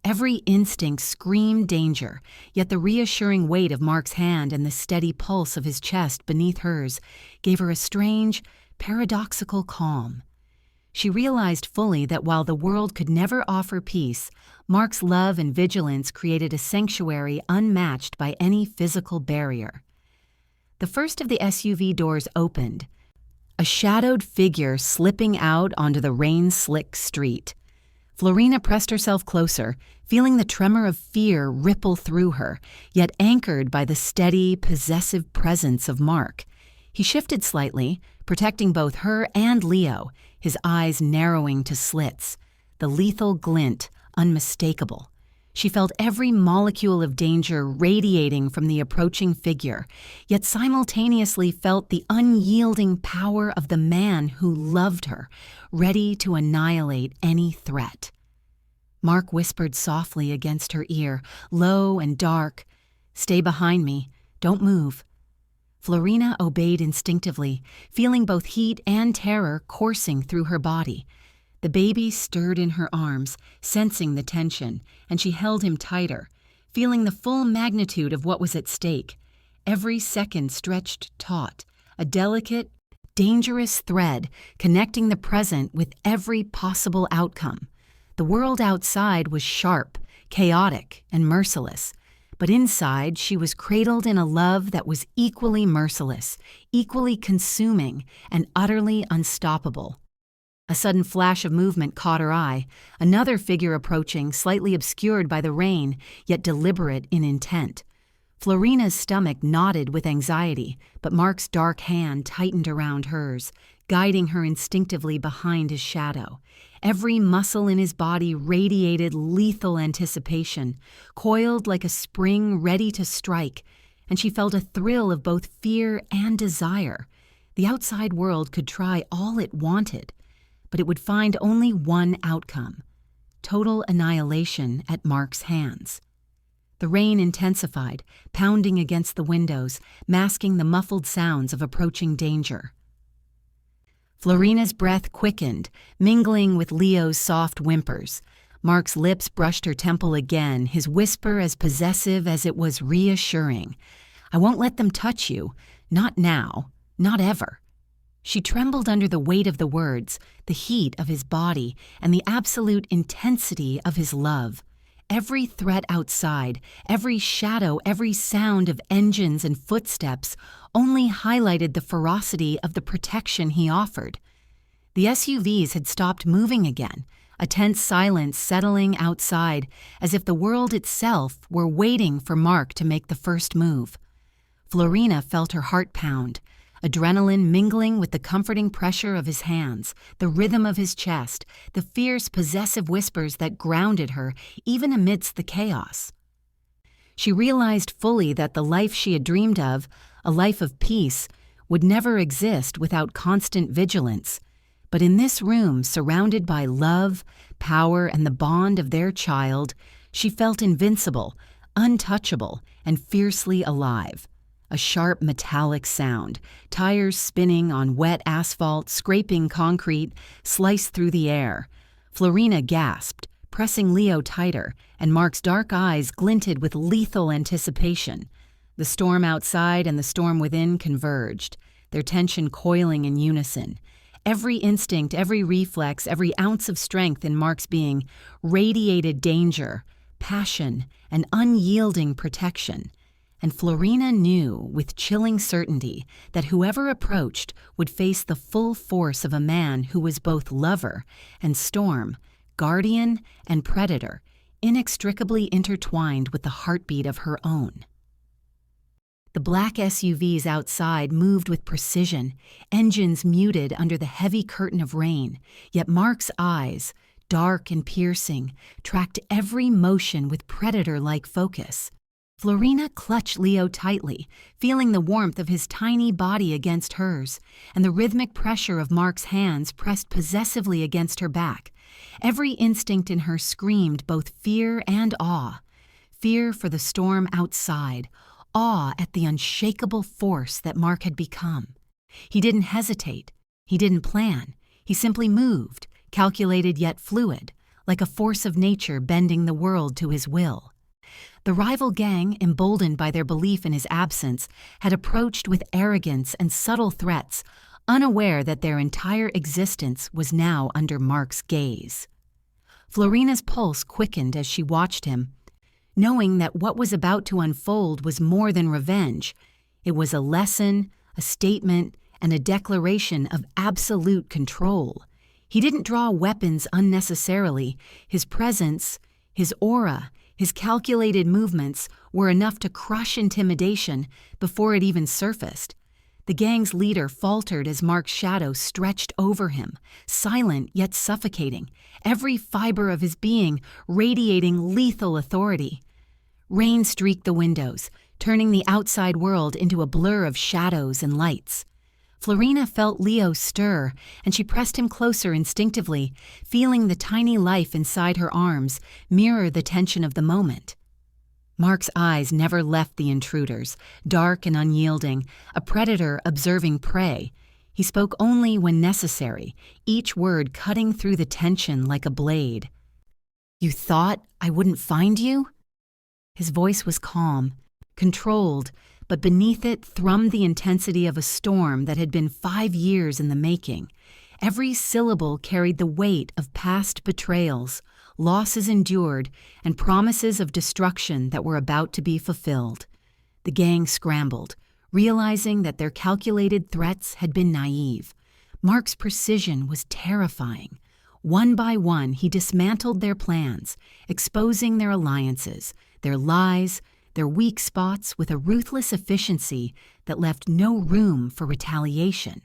Every instinct screamed danger, yet the reassuring weight of Mark's hand and the steady pulse of his chest beneath hers gave her a strange, paradoxical calm. She realized fully that while the world could never offer peace, Mark's love and vigilance created a sanctuary unmatched by any physical barrier. The first of the SUV doors opened, a shadowed figure slipping out onto the rain-slick street. Florina pressed herself closer, feeling the tremor of fear ripple through her, yet anchored by the steady, possessive presence of Mark. He shifted slightly, protecting both her and Leo, his eyes narrowing to slits, the lethal glint unmistakable. She felt every molecule of danger radiating from the approaching figure, yet simultaneously felt the unyielding power of the man who loved her, ready to annihilate any threat. Mark whispered softly against her ear, low and dark, "Stay behind me. Don't move." Florina obeyed instinctively, feeling both heat and terror coursing through her body. The baby stirred in her arms, sensing the tension, and she held him tighter, feeling the full magnitude of what was at stake. Every second stretched taut, a delicate, dangerous thread connecting the present with every possible outcome. The world outside was sharp, chaotic, and merciless, but inside she was cradled in a love that was equally merciless, equally consuming, and utterly unstoppable. A sudden flash of movement caught her eye, another figure approaching, slightly obscured by the rain, yet deliberate in intent. Florina's stomach knotted with anxiety, but Mark's dark hand tightened around hers, guiding her instinctively behind his shadow. Every muscle in his body radiated lethal anticipation, coiled like a spring ready to strike, and she felt a thrill of both fear and desire. The outside world could try all it wanted, but it would find only one outcome: total annihilation at Mark's hands. The rain intensified, pounding against the windows, masking the muffled sounds of approaching danger. Florina's breath quickened, mingling with Leo's soft whimpers. Mark's lips brushed her temple again, his whisper as possessive as it was reassuring. "I won't let them touch you. Not now. Not ever." She trembled under the weight of the words, the heat of his body, and the absolute intensity of his love. Every threat outside, every shadow, every sound of engines and footsteps only highlighted the ferocity of the protection he offered. The SUVs had stopped moving again, a tense silence settling outside as if the world itself were waiting for Mark to make the first move. Florina felt her heart pound, adrenaline mingling with the comforting pressure of his hands, the rhythm of his chest, the fierce, possessive whispers that grounded her even amidst the chaos. She realized fully that the life she had dreamed of, a life of peace, would never exist without constant vigilance. But in this room, surrounded by love, power, and the bond of their child, she felt invincible, untouchable, and fiercely alive. A sharp metallic sound, tires spinning on wet asphalt, scraping concrete, sliced through the air. Florina gasped, pressing Leo tighter, and Mark's dark eyes glinted with lethal anticipation. The storm outside and the storm within converged, their tension coiling in unison. Every instinct, every reflex, every ounce of strength in Mark's being radiated danger, passion, and unyielding protection. And Florina knew with chilling certainty that whoever approached would face the full force of a man who was both lover and storm, guardian and predator, inextricably intertwined with the heartbeat of her own. The black SUVs outside moved with precision, engines muted under the heavy curtain of rain, yet Mark's eyes, dark and piercing, tracked every motion with predator-like focus. Florina clutched Leo tightly, feeling the warmth of his tiny body against hers, and the rhythmic pressure of Mark's hands pressed possessively against her back. Every instinct in her screamed both fear and awe. Fear for the storm outside, awe at the unshakable force that Mark had become. He didn't hesitate. He didn't plan. He simply moved, calculated yet fluid, like a force of nature bending the world to his will. The rival gang, emboldened by their belief in his absence, had approached with arrogance and subtle threats, unaware that their entire existence was now under Mark's gaze. Florina's pulse quickened as she watched him, knowing that what was about to unfold was more than revenge. It was a lesson, a statement, and a declaration of absolute control. He didn't draw weapons unnecessarily. His presence, his aura, his calculated movements were enough to crush intimidation before it even surfaced. The gang's leader faltered as Mark's shadow stretched over him, silent yet suffocating, every fiber of his being radiating lethal authority. Rain streaked the windows, turning the outside world into a blur of shadows and lights. Florina felt Leo stir, and she pressed him closer instinctively, feeling the tiny life inside her arms mirror the tension of the moment. Mark's eyes never left the intruders, dark and unyielding, a predator observing prey. He spoke only when necessary, each word cutting through the tension like a blade. "You thought I wouldn't find you?" His voice was calm, controlled, but beneath it thrummed the intensity of a storm that had been 5 years in the making. Every syllable carried the weight of past betrayals, losses endured, and promises of destruction that were about to be fulfilled. The gang scrambled, realizing that their calculated threats had been naive. Mark's precision was terrifying. One by one, he dismantled their plans, exposing their alliances, their lies, their weak spots with a ruthless efficiency that left no room for retaliation.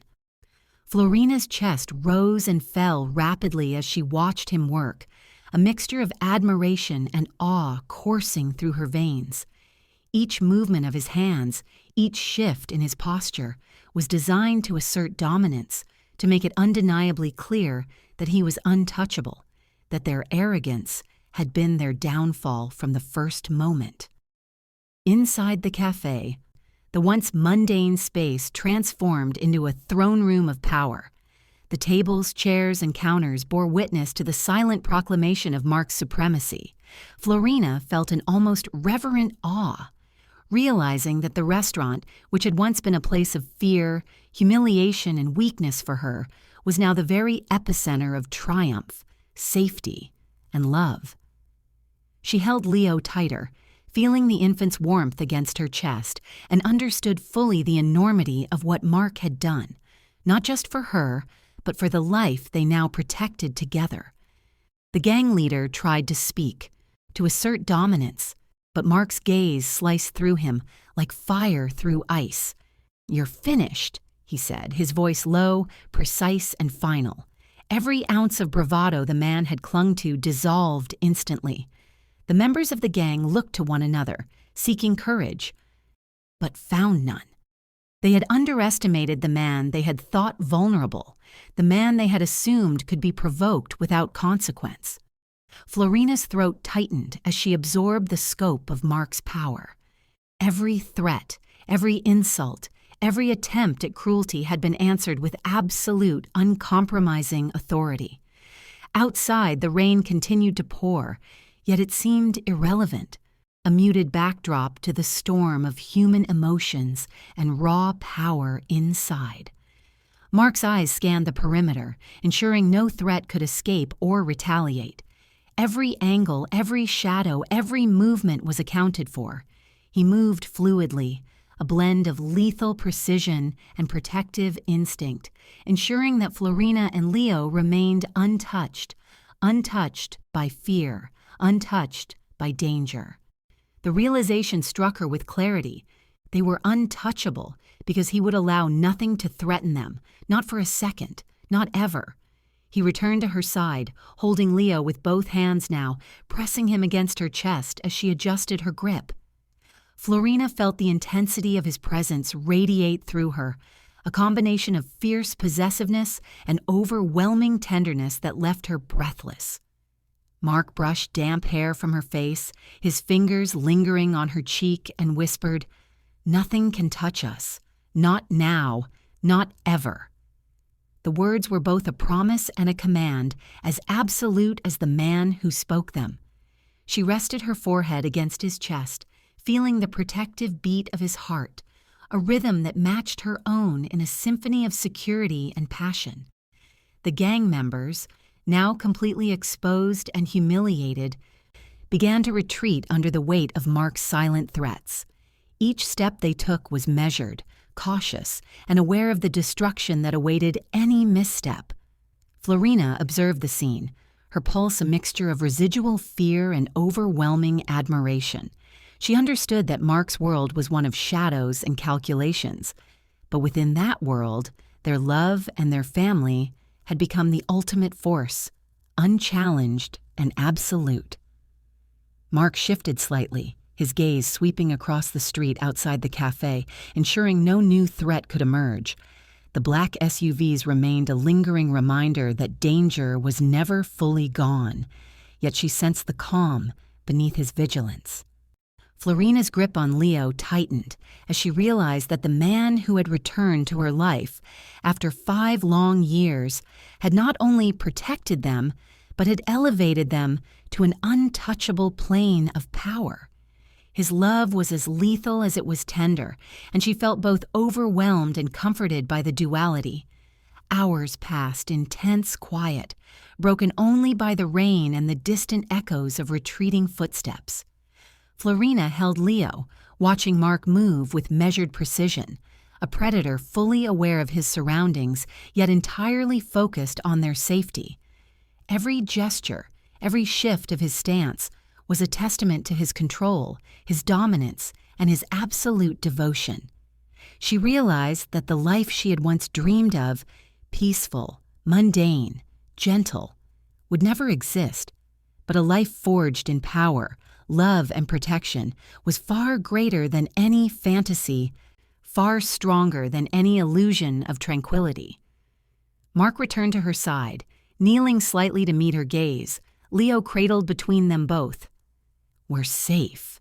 Florina's chest rose and fell rapidly as she watched him work, a mixture of admiration and awe coursing through her veins. Each movement of his hands, each shift in his posture, was designed to assert dominance, to make it undeniably clear that he was untouchable, that their arrogance had been their downfall from the first moment. Inside the cafe, the once mundane space transformed into a throne room of power. The tables, chairs, and counters bore witness to the silent proclamation of Mark's supremacy. Florina felt an almost reverent awe, realizing that the restaurant, which had once been a place of fear, humiliation, and weakness for her, was now the very epicenter of triumph, safety, and love. She held Leo tighter, feeling the infant's warmth against her chest, and understood fully the enormity of what Mark had done, not just for her, but for the life they now protected together. The gang leader tried to speak, to assert dominance, but Mark's gaze sliced through him like fire through ice. "You're finished," he said, his voice low, precise, and final. Every ounce of bravado the man had clung to dissolved instantly. The members of the gang looked to one another, seeking courage, but found none. They had underestimated the man they had thought vulnerable, the man they had assumed could be provoked without consequence. Florina's throat tightened as she absorbed the scope of Mark's power. Every threat, every insult, every attempt at cruelty had been answered with absolute, uncompromising authority. Outside, the rain continued to pour, yet it seemed irrelevant, a muted backdrop to the storm of human emotions and raw power inside. Mark's eyes scanned the perimeter, ensuring no threat could escape or retaliate. Every angle, every shadow, every movement was accounted for. He moved fluidly, a blend of lethal precision and protective instinct, ensuring that Florina and Leo remained untouched by fear, untouched by danger. The realization struck her with clarity. They were untouchable because he would allow nothing to threaten them, not for a second, not ever. He returned to her side, holding Leo with both hands now, pressing him against her chest as she adjusted her grip. Florina felt the intensity of his presence radiate through her, a combination of fierce possessiveness and overwhelming tenderness that left her breathless. Mark brushed damp hair from her face, his fingers lingering on her cheek, and whispered, "Nothing can touch us. Not now. Not ever." The words were both a promise and a command, as absolute as the man who spoke them. She rested her forehead against his chest, feeling the protective beat of his heart, a rhythm that matched her own in a symphony of security and passion. The gang members, now completely exposed and humiliated, began to retreat under the weight of Mark's silent threats. Each step they took was measured, cautious, and aware of the destruction that awaited any misstep. Florina observed the scene, her pulse a mixture of residual fear and overwhelming admiration. She understood that Mark's world was one of shadows and calculations, but within that world, their love and their family had become the ultimate force, unchallenged and absolute. Mark shifted slightly, his gaze sweeping across the street outside the cafe, ensuring no new threat could emerge. The black SUVs remained a lingering reminder that danger was never fully gone, yet she sensed the calm beneath his vigilance. Florina's grip on Leo tightened as she realized that the man who had returned to her life after 5 long years had not only protected them, but had elevated them to an untouchable plane of power. His love was as lethal as it was tender, and she felt both overwhelmed and comforted by the duality. Hours passed in tense quiet, broken only by the rain and the distant echoes of retreating footsteps. Florina held Leo, watching Mark move with measured precision, a predator fully aware of his surroundings, yet entirely focused on their safety. Every gesture, every shift of his stance was a testament to his control, his dominance, and his absolute devotion. She realized that the life she had once dreamed of, peaceful, mundane, gentle, would never exist, but a life forged in power, love, and protection was far greater than any fantasy, far stronger than any illusion of tranquility. Mark returned to her side, kneeling slightly to meet her gaze, Leo cradled between them both. "We're safe,"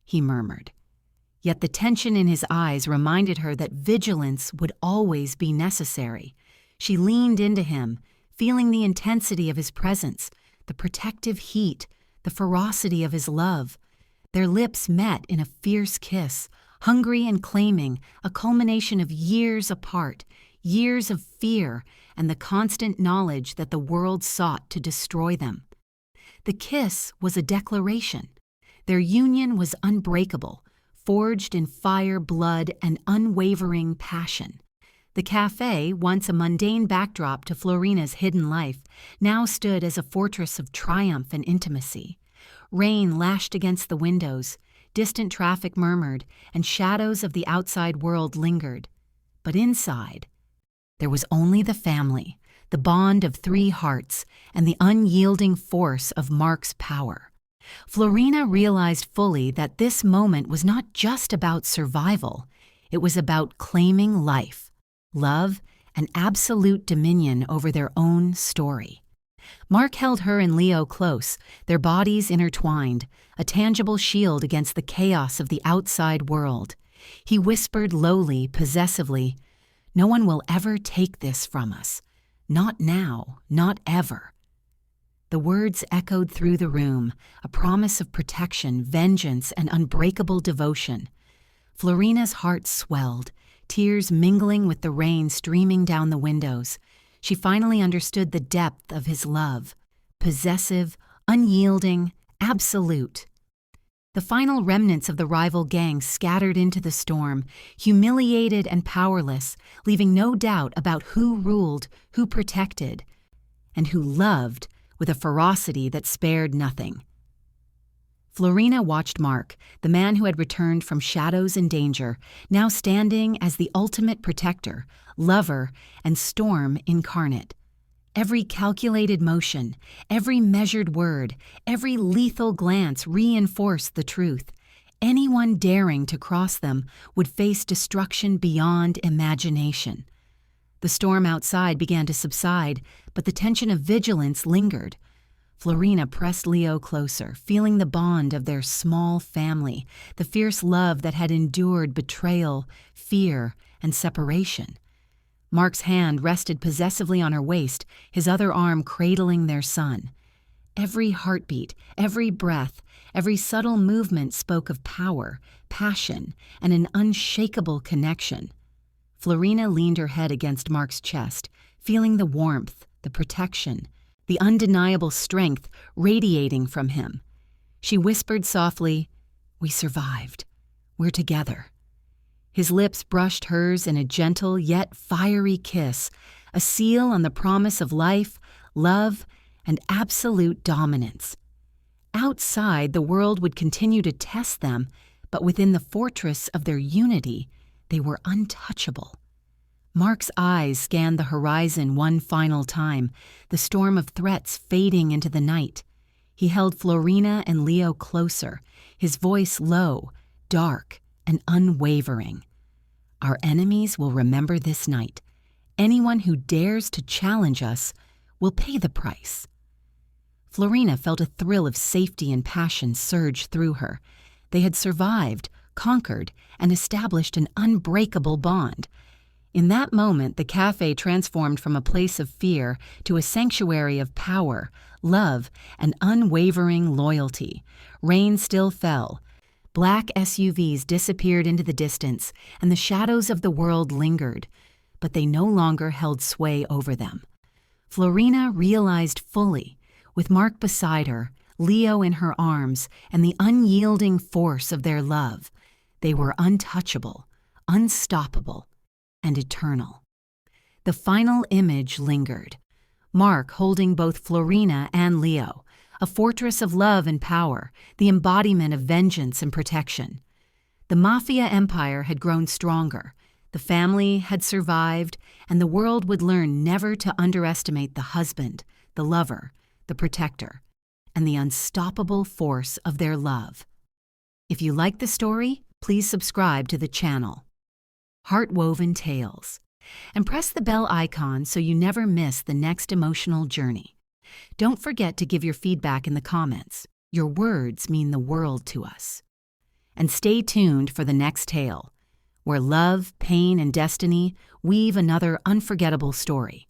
he murmured. Yet the tension in his eyes reminded her that vigilance would always be necessary. She leaned into him, feeling the intensity of his presence, the protective heat, the ferocity of his love. Their lips met in a fierce kiss, hungry and claiming, a culmination of years apart, years of fear, and the constant knowledge that the world sought to destroy them. The kiss was a declaration. Their union was unbreakable, forged in fire, blood, and unwavering passion. The cafe, once a mundane backdrop to Florina's hidden life, now stood as a fortress of triumph and intimacy. Rain lashed against the windows, distant traffic murmured, and shadows of the outside world lingered. But inside, there was only the family, the bond of three hearts, and the unyielding force of Mark's power. Florina realized fully that this moment was not just about survival. It was about claiming life, love, and absolute dominion over their own story. Mark held her and Leo close, their bodies intertwined, a tangible shield against the chaos of the outside world. He whispered lowly, possessively, "No one will ever take this from us. Not now, not ever." The words echoed through the room, a promise of protection, vengeance, and unbreakable devotion. Florina's heart swelled, tears mingling with the rain streaming down the windows. She finally understood the depth of his love, possessive, unyielding, absolute. The final remnants of the rival gang scattered into the storm, humiliated and powerless, leaving no doubt about who ruled, who protected, and who loved with a ferocity that spared nothing. Florina watched Mark, the man who had returned from shadows and danger, now standing as the ultimate protector, lover, and storm incarnate. Every calculated motion, every measured word, every lethal glance reinforced the truth. Anyone daring to cross them would face destruction beyond imagination. The storm outside began to subside, but the tension of vigilance lingered. Florina pressed Leo closer, feeling the bond of their small family, the fierce love that had endured betrayal, fear, and separation. Mark's hand rested possessively on her waist, his other arm cradling their son. Every heartbeat, every breath, every subtle movement spoke of power, passion, and an unshakable connection. Florina leaned her head against Mark's chest, feeling the warmth, the protection, the undeniable strength radiating from him. She whispered softly, "We survived. We're together." His lips brushed hers in a gentle yet fiery kiss, a seal on the promise of life, love, and absolute dominance. Outside, the world would continue to test them, but within the fortress of their unity, they were untouchable. Mark's eyes scanned the horizon one final time, the storm of threats fading into the night. He held Florina and Leo closer, his voice low, dark, and unwavering. "Our enemies will remember this night. Anyone who dares to challenge us will pay the price." Florina felt a thrill of safety and passion surge through her. They had survived, conquered, and established an unbreakable bond. In that moment, the cafe transformed from a place of fear to a sanctuary of power, love, and unwavering loyalty. Rain still fell. Black SUVs disappeared into the distance, and the shadows of the world lingered, but they no longer held sway over them. Florina realized fully, with Mark beside her, Leo in her arms, and the unyielding force of their love, they were untouchable, unstoppable, and eternal. The final image lingered. Mark holding both Florina and Leo, a fortress of love and power, the embodiment of vengeance and protection. The Mafia empire had grown stronger, the family had survived, and the world would learn never to underestimate the husband, the lover, the protector, and the unstoppable force of their love. If you like the story, please subscribe to the channel, Heartwoven Tales, and press the bell icon so you never miss the next emotional journey. Don't forget to give your feedback in the comments. Your words mean the world to us. And stay tuned for the next tale, where love, pain, and destiny weave another unforgettable story.